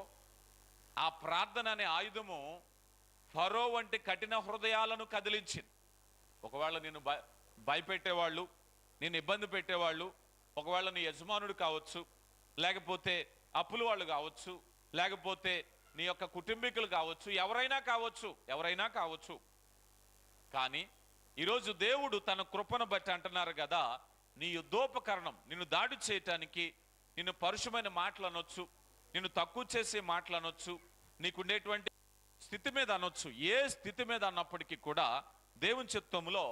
ఆ ప్రార్థన అనే ఆయుధము ఫరో వంటి కఠిన హృదయాలను కదిలించింది. ఒకవేళ నిన్ను భయపెట్టేవాళ్ళు, నిన్ను ఇబ్బంది పెట్టేవాళ్ళు, ఒకవేళ నీ యజమానుడు కావచ్చు, లేకపోతే అప్పుల వాళ్ళు కావచ్చు, లేకపోతే నీ యొక్క కుటుంబీకులు కావచ్చు, ఎవరైనా కావచ్చు. కానీ ఈరోజు దేవుడు తన కృపను బట్టి అంటున్నారు కదా, నీ యుద్ధోపకరణం నిన్ను దాడి చేయటానికి, నిన్ను పరుషమైన మాటలు అనొచ్చు, నిన్ను తక్కువ చేసే మాటలు అనొచ్చు, నీకుండేటువంటి స్థితి మీద అనొచ్చు, ఏ స్థితి మీద అన్నప్పటికీ కూడా దేవుని చిత్తంలో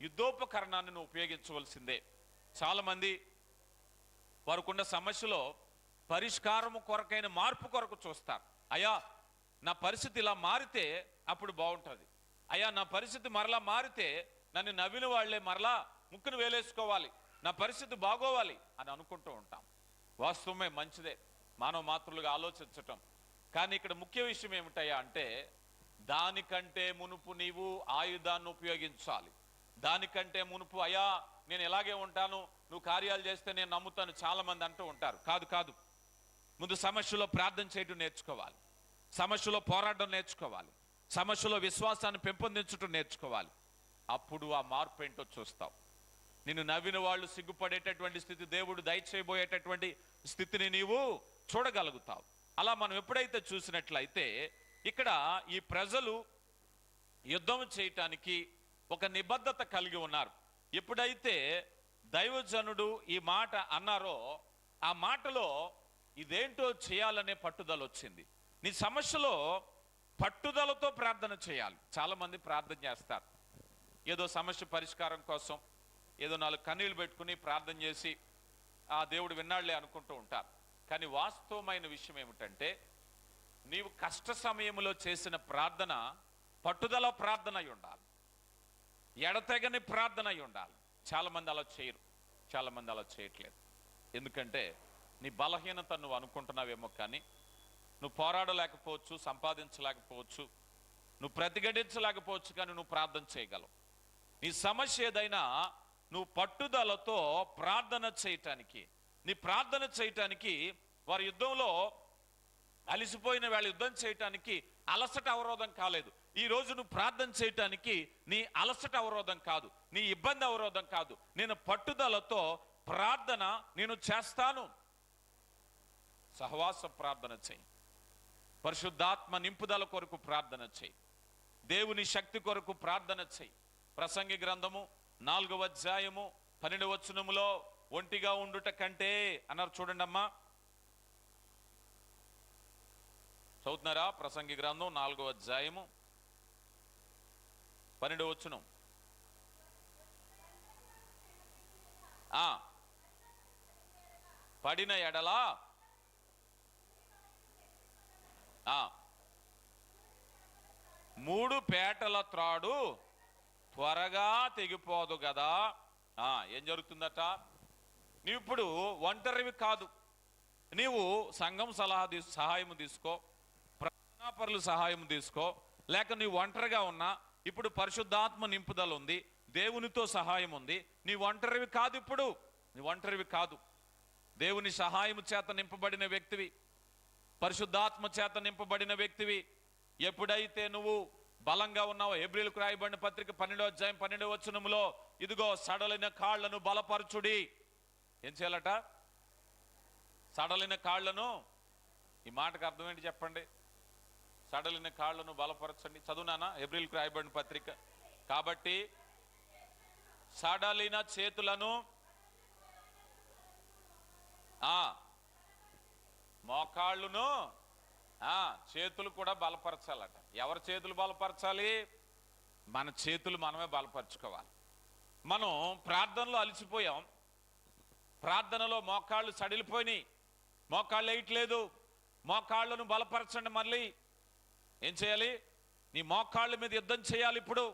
యుద్ధోపకరణాన్ని నువ్వు ఉపయోగించవలసిందే. చాలా మంది వారికున్న సమస్యలో పరిష్కారము కొరకైన మార్పు కొరకు చూస్తారు. అయ్యా నా పరిస్థితి ఇలా మారితే అప్పుడు బాగుంటుంది, అయ్యా నా పరిస్థితి మరలా మారితే నన్ను నవ్విన వాళ్లే మరలా ముక్కును వేలేసుకోవాలి, నా పరిస్థితి బాగోవాలి అని అనుకుంటూ ఉంటాం. వాస్తవమే, మంచిదే మానవ మాతృలుగా ఆలోచించటం. కానీ ఇక్కడ ముఖ్య విషయం ఏమిటయ్యా అంటే, దానికంటే మునుపు నీవు ఆయుధాన్ని ఉపయోగించాలి. దానికంటే మునుపు అయ్యా నేను ఎలాగే ఉంటాను, నువ్వు కార్యాలు చేస్తే నేను నమ్ముతాను చాలా మంది అంటూ ఉంటారు. కాదు, ముందు సమస్యలో ప్రార్థన చేయడం నేర్చుకోవాలి, సమస్యలో పోరాటం నేర్చుకోవాలి, సమస్యలో విశ్వాసాన్ని పెంపొందించడం నేర్చుకోవాలి. అప్పుడు ఆ మార్పు ఏంటో చూస్తావు. నిన్ను నవ్విన వాళ్ళు సిగ్గుపడేటటువంటి స్థితి దేవుడు దయచేయబోయేటటువంటి స్థితిని నీవు చూడగలుగుతావు. అలా మనం ఎప్పుడైతే చూసినట్లయితే ఇక్కడ ఈ ప్రజలు యుద్ధం చేయటానికి ఒక నిబద్ధత కలిగి ఉన్నారు. ఎప్పుడైతే దైవజనుడు ఈ మాట అన్నారో ఆ మాటలో ఇదేంటో చేయాలనే పట్టుదల వచ్చింది. నీ సమస్యలో పట్టుదలతో ప్రార్థన చేయాలి. చాలా మంది ప్రార్థన చేస్తారు, ఏదో సమస్య పరిష్కారం కోసం ఏదో 4 కన్నీళ్లు పెట్టుకుని ప్రార్థన చేసి ఆ దేవుడు విన్నాళ్లే అనుకుంటూ ఉంటారు. కానీ వాస్తవమైన విషయం ఏమిటంటే, నీవు కష్ట సమయంలో చేసిన ప్రార్థన పట్టుదల ప్రార్థన అయి ఉండాలి, ఎడతెగని ప్రార్థన అయి ఉండాలి. చాలా మంది అలా చేయరు, చాలా మంది అలా చేయట్లేదు. ఎందుకంటే నీ బలహీనత నువ్వు అనుకుంటున్నావేమో, కానీ నువ్వు పోరాడలేకపోవచ్చు, సంపాదించలేకపోవచ్చు, నువ్వు ప్రతిఘటించలేకపోవచ్చు, కానీ నువ్వు ప్రార్థన చేయగలవు. నీ సమస్య ఏదైనా నువ్వు పట్టుదలతో ప్రార్థన చేయటానికి, నీ ప్రార్థన చేయటానికి, వారి యుద్ధంలో అలిసిపోయిన వాళ్ళ యుద్ధం చేయటానికి అలసట అవరోధం కాలేదు. ఈ రోజు నువ్వు ప్రార్థన చేయటానికి నీ అలసట అవరోధం కాదు, నీ ఇబ్బంది అవరోధం కాదు. నేను పట్టుదలతో ప్రార్థన నేను చేస్తాను. సహవాస ప్రార్థన చేయి, పరిశుద్ధాత్మ నింపుదల కొరకు ప్రార్థన చేయి, దేవుని శక్తి కొరకు ప్రార్థన చేయి. ప్రసంగి గ్రంథము 4వ అధ్యాయము 12వ వచనములో ఒంటిగా ఉండుట కంటే అన్నారు. చూడండి అమ్మా, చదువుతున్నారా? ప్రసంగి గ్రంథం 4వ అధ్యాయము 12వ వచనం. పడిన ఎడలా మూడు పేటల త్రాడు త్వరగా తెగిపోదు కదా. ఏం జరుగుతుందట? నీవు ఇప్పుడు ఒంటరివి కాదు, నీవు సంఘం సహాయం తీసుకో, ప్రార్థనాపరుల సహాయం తీసుకో, లేక నీవు ఒంటరిగా ఉన్నా ఇప్పుడు పరిశుద్ధాత్మ నింపుదల ఉంది, దేవునితో సహాయం ఉంది. నీ ఒంటరివి కాదు, ఇప్పుడు నీ ఒంటరివి కాదు. దేవుని సహాయం చేత నింపబడిన వ్యక్తివి, పరిశుద్ధాత్మ చేత నింపబడిన వ్యక్తివి. ఎప్పుడైతే నువ్వు బలంగా ఉన్నావు, హెబ్రీయులకు రాయబడిన పత్రిక 12వ అధ్యాయం 12వ వచనములో, ఇదిగో సడలిన కాళ్లను బలపరచుడి. ఏం చేయాలట? సడలిన కాళ్లను. ఈ మాటకు అర్థం ఏంటి చెప్పండి? సడలిన కాళ్లను బలపరచండి. చదువునానా హెబ్రీయులకు రాయబడిన పత్రిక. కాబట్టి సడలిన చేతులను, మోకాళ్ళును, చేతులు కూడా బలపరచాలట. ఎవరి చేతులు బలపరచాలి? మన చేతులు మనమే బలపరచుకోవాలి. మనం ప్రార్థనలో అలసిపోయాం, ప్రార్థనలో మోకాళ్ళు సడిలిపోయినాయి, మోకాళ్ళు వేయట్లేదు. మోకాళ్ళను బలపరచండి. మళ్ళీ ఏం చేయాలి? నీ మోకాళ్ళ మీద యుద్ధం చేయాలి. ఇప్పుడు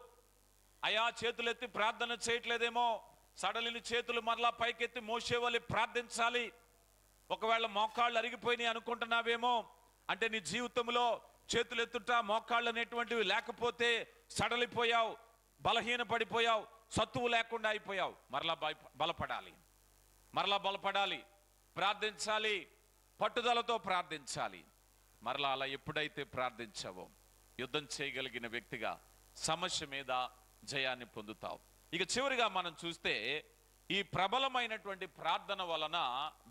అయా చేతులు ఎత్తి ప్రార్థన చేయట్లేదేమో, సడలిన చేతులు మరలా పైకెత్తి మోసేవాలి, ప్రార్థించాలి. ఒకవేళ మోకాళ్ళు అరిగిపోయినాయి అనుకుంటున్నావేమో, అంటే నీ జీవితంలో చేతులు ఎత్తుట మోకాళ్ళు అనేటువంటివి లేకపోతే సడలిపోయావు, బలహీన పడిపోయావు, సత్తువు లేకుండా అయిపోయావు. మరలా బలపడాలి, మరలా బలపడాలి. ప్రార్థించాలి, పట్టుదలతో ప్రార్థించాలి. మరలా అలా ఎప్పుడైతే ప్రార్థించావో యుద్ధం చేయగలిగిన వ్యక్తిగా సమస్య మీద జయాన్ని పొందుతావు. ఇక చివరిగా మనం చూస్తే ఈ ప్రబలమైనటువంటి ప్రార్థన వలన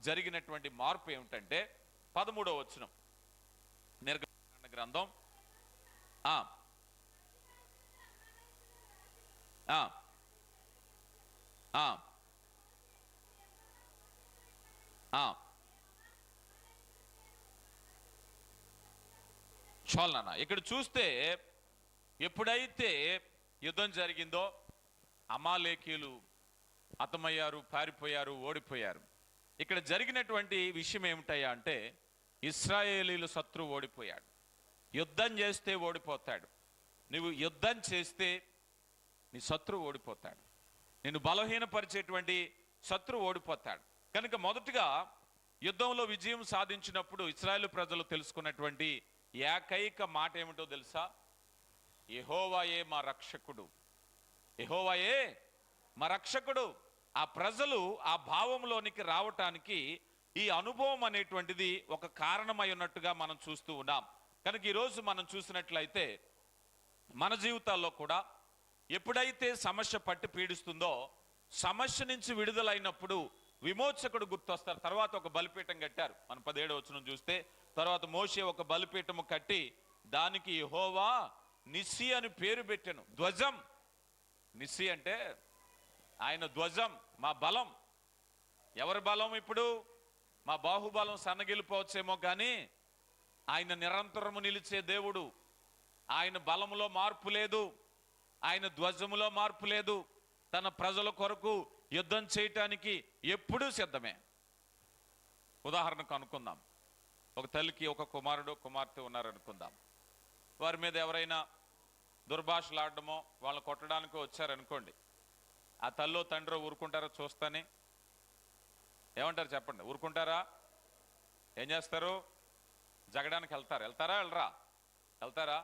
జరిగినటువంటి మార్పు ఏమిటంటే 13వ వచనం నిర్గమకాండ గ్రంథం చాలనా. ఇక్కడ చూస్తే ఎప్పుడైతే యుద్ధం జరిగిందో అమాలేకీయులు హతమయ్యారు, పారిపోయారు, ఓడిపోయారు. ఇక్కడ జరిగినటువంటి విషయం ఏమిటయ్యా అంటే ఇశ్రాయేలీలు శత్రువు ఓడిపోయాడు. యుద్ధం చేస్తే ఓడిపోతాడు. నువ్వు యుద్ధం చేస్తే నీ శత్రువు ఓడిపోతాడు. నిన్ను బలహీనపరిచేటువంటి శత్రువు ఓడిపోతాడు. కనుక మొదటిగా యుద్ధంలో విజయం సాధించినప్పుడు ఇశ్రాయేలు ప్రజలు తెలుసుకున్నటువంటి ఏకైక మాట ఏమిటో తెలుసా? యెహోవాయే మా రక్షకుడు, యెహోవాయే మా రక్షకుడు. ఆ ప్రజలు ఆ భావంలోనికి రావటానికి ఈ అనుభవం అనేటువంటిది ఒక కారణమై ఉన్నట్టుగా మనం చూస్తూ ఉన్నాం. కనుక ఈరోజు మనం చూసినట్లయితే మన జీవితాల్లో కూడా ఎప్పుడైతే సమస్య పట్టి పీడిస్తుందో, సమస్య నుంచి విడుదలైనప్పుడు విమోచకుడు గుర్తొస్తారు. తర్వాత ఒక బలిపీఠం కట్టారు. మనం 17వ వచనం చూస్తే, తర్వాత మోషే ఒక బలిపీఠము కట్టి దానికి యెహోవా నిస్సి అని పేరు పెట్టెను. ధ్వజం, నిస్సి అంటే ఆయన ధ్వజం, మా బలం. ఎవరి బలం? ఇప్పుడు మా బాహుబలం సన్నగిలిపోవచ్చేమో కానీ ఆయన నిరంతరము నిలిచే దేవుడు. ఆయన బలములో మార్పు లేదు, ఆయన ధ్వజములో మార్పు లేదు. తన ప్రజల కొరకు యుద్ధం చేయటానికి ఎప్పుడూ సిద్ధమే. ఉదాహరణకు అనుకుందాం, ఒక తల్లికి ఒక కుమారుడు కుమార్తె ఉన్నారనుకుందాం. వారి మీద ఎవరైనా దుర్భాషలు ఆడడమో వాళ్ళని కొట్టడానికో వచ్చారనుకోండి. ఆ తల్లో తండ్రో ఊరుకుంటారో చూస్తానే? ఏమంటారు చెప్పండి? ఊరుకుంటారా? ఏం చేస్తారు? జగడానికి వెళ్తారా? వెళ్తారా?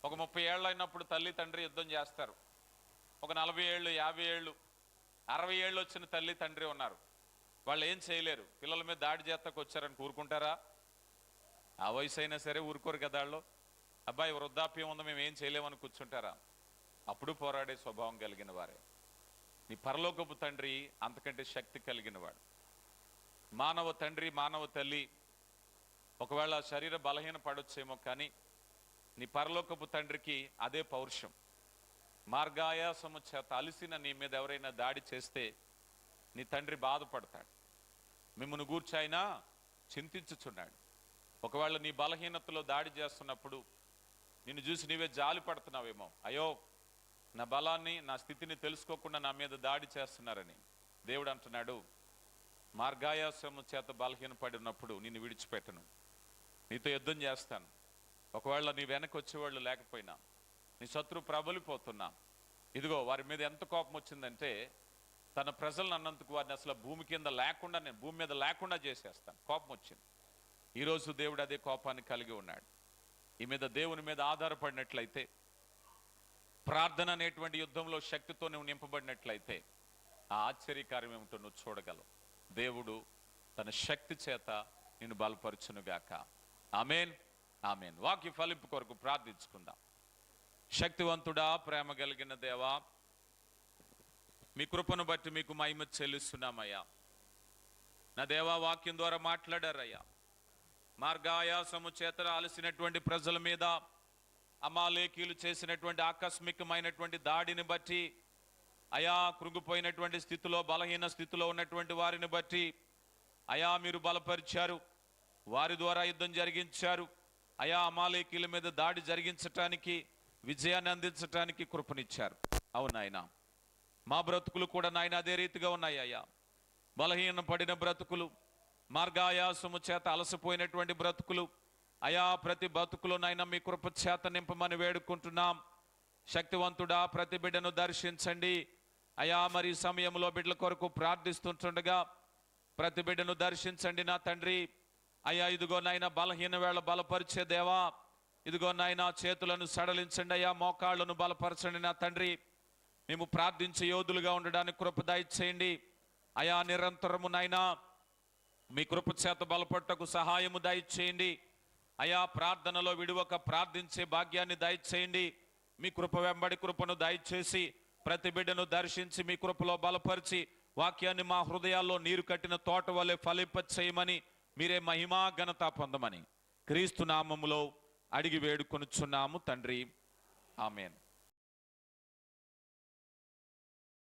ఒక 30 ఏళ్ళు అయినప్పుడు తల్లి తండ్రి యుద్ధం చేస్తారు. ఒక 40 ఏళ్ళు, 50 ఏళ్ళు, 60 ఏళ్ళు వచ్చిన తల్లి తండ్రి ఉన్నారు. వాళ్ళు ఏం చేయలేరు. పిల్లల మీద దాడి చేస్తాకు వచ్చారని ఊరుకుంటారా? ఆ వయసు అయినా సరే ఊరుకోరు కదా వాళ్ళు. అబ్బాయి వృద్ధాప్యం ఉందో మేము ఏం చేయలేమని కూర్చుంటారా? అప్పుడు పోరాడే స్వభావం కలిగిన వారే. నీ పరలోకపు తండ్రి అంతకంటే శక్తి కలిగిన వాడు. మానవ తండ్రి, మానవ తల్లి ఒకవేళ శరీర బలహీన పడొచ్చేమో కానీ నీ పరలోకపు తండ్రికి అదే పౌరుషం. మార్గాయాసము చేత అలిసిన నీ మీద ఎవరైనా దాడి చేస్తే నీ తండ్రి బాధపడతాడు. మిమ్మల్ని గూర్చైనా చింతించుచున్నాడు. ఒకవేళ నీ బలహీనతలో దాడి చేస్తున్నప్పుడు నిన్ను చూసి నీవే జాలి పడుతున్నావేమో, అయ్యో నా బలాన్ని, నా స్థితిని తెలుసుకోకుండా నా మీద దాడి చేస్తున్నారని. దేవుడు అంటున్నాడు, మార్గాయాసము చేత బలహీనపడి ఉన్నప్పుడు నిన్ను విడిచిపెట్టను, నీతో యుద్ధం చేస్తాను. ఒకవేళ నీ వెనక వచ్చేవాళ్ళు లేకపోయినా, నీ శత్రువు ప్రబలిపోతున్నా, ఇదిగో వారి మీద ఎంత కోపం వచ్చిందంటే తన ప్రజలను అన్నందుకు వారిని అసలు భూమి మీద లేకుండా చేసేస్తాను. కోపం వచ్చింది. ఈరోజు దేవుడు అదే కోపాన్ని కలిగి ఉన్నాడు. ఈ మీద దేవుని మీద ఆధారపడినట్లయితే, ప్రార్థన అనేటువంటి యుద్ధంలో శక్తితో నువ్వు నింపబడినట్లయితే ఆ ఆశ్చర్యకార్యం ఏమిటో నువ్వు చూడగలవు. దేవుడు తన శక్తి చేత నిన్ను బలపరచునుగాక. ఆమేన్, ఆమేన్. వాక్య ఫలింపు కొరకు ప్రార్థించుకుందాం. శక్తివంతుడా, ప్రేమ కలిగిన దేవా, మీ కృపను బట్టి మీకు మహిమ చెల్లిస్తున్నామయ్యా. నా దేవా, వాక్యం ద్వారా మాట్లాడారయ్యా. మార్గాయాసము చేత అలసినటువంటి ప్రజల మీద అమాలేకీయులు చేసినటువంటి ఆకస్మికమైనటువంటి దాడిని బట్టి, అయా కృంగిపోయినటువంటి స్థితిలో, బలహీన స్థితిలో ఉన్నటువంటి వారిని బట్టి అయా మీరు బలపరిచారు. వారి ద్వారా యుద్ధం జరిగించారు. అయా అమాలేకీయుల మీద దాడి జరిగించటానికి, విజయాన్ని అందించటానికి కృపనిచ్చారు. అవునాయన, మా బ్రతుకులు కూడా నాయన అదే రీతిగా ఉన్నాయి అయ్యా. బలహీన పడిన బ్రతుకులు, మార్గాయాసము చేత అలసిపోయినటువంటి బ్రతుకులు అయా, ప్రతి బ్రతుకులో నాయన మీ కృప చేత నింపమని వేడుకుంటున్నాం. శక్తివంతుడా, ప్రతి బిడ్డను దర్శించండి అయా. మరి సమయంలో బిడ్డల కొరకు ప్రార్థిస్తుంటుండగా ప్రతి బిడ్డను దర్శించండి నా తండ్రి. అయ్యా, ఇదిగో నాయన బలహీన వేళ బలపరిచే దేవా, ఇదిగో నాయన చేతులను సడలించండి అయ్యా, మోకాళ్లను బలపరచండి నా తండ్రి. మేము ప్రార్థించే యోధులుగా ఉండడానికి కృప దయచేయండి అయా. నిరంతరము నాయన మీ కృప చేత బలపట్టకు సహాయము దయచేయండి అయా. ప్రార్థనలో విడువక ప్రార్థించే భాగ్యాన్ని దయచేయండి. మీ కృప వెంబడి కృపను దయచేసి ప్రతి బిడ్డను దర్శించి మీ కృపలో బలపరిచి వాక్యాన్ని మా హృదయాల్లో నీరు కట్టిన తోట వలె ఫలింప చేయమని, మీరే మహిమా ఘనత పొందమని క్రీస్తు నామములో అడిగి వేడుకొనుచున్నాము తండ్రి. ఆమేన్.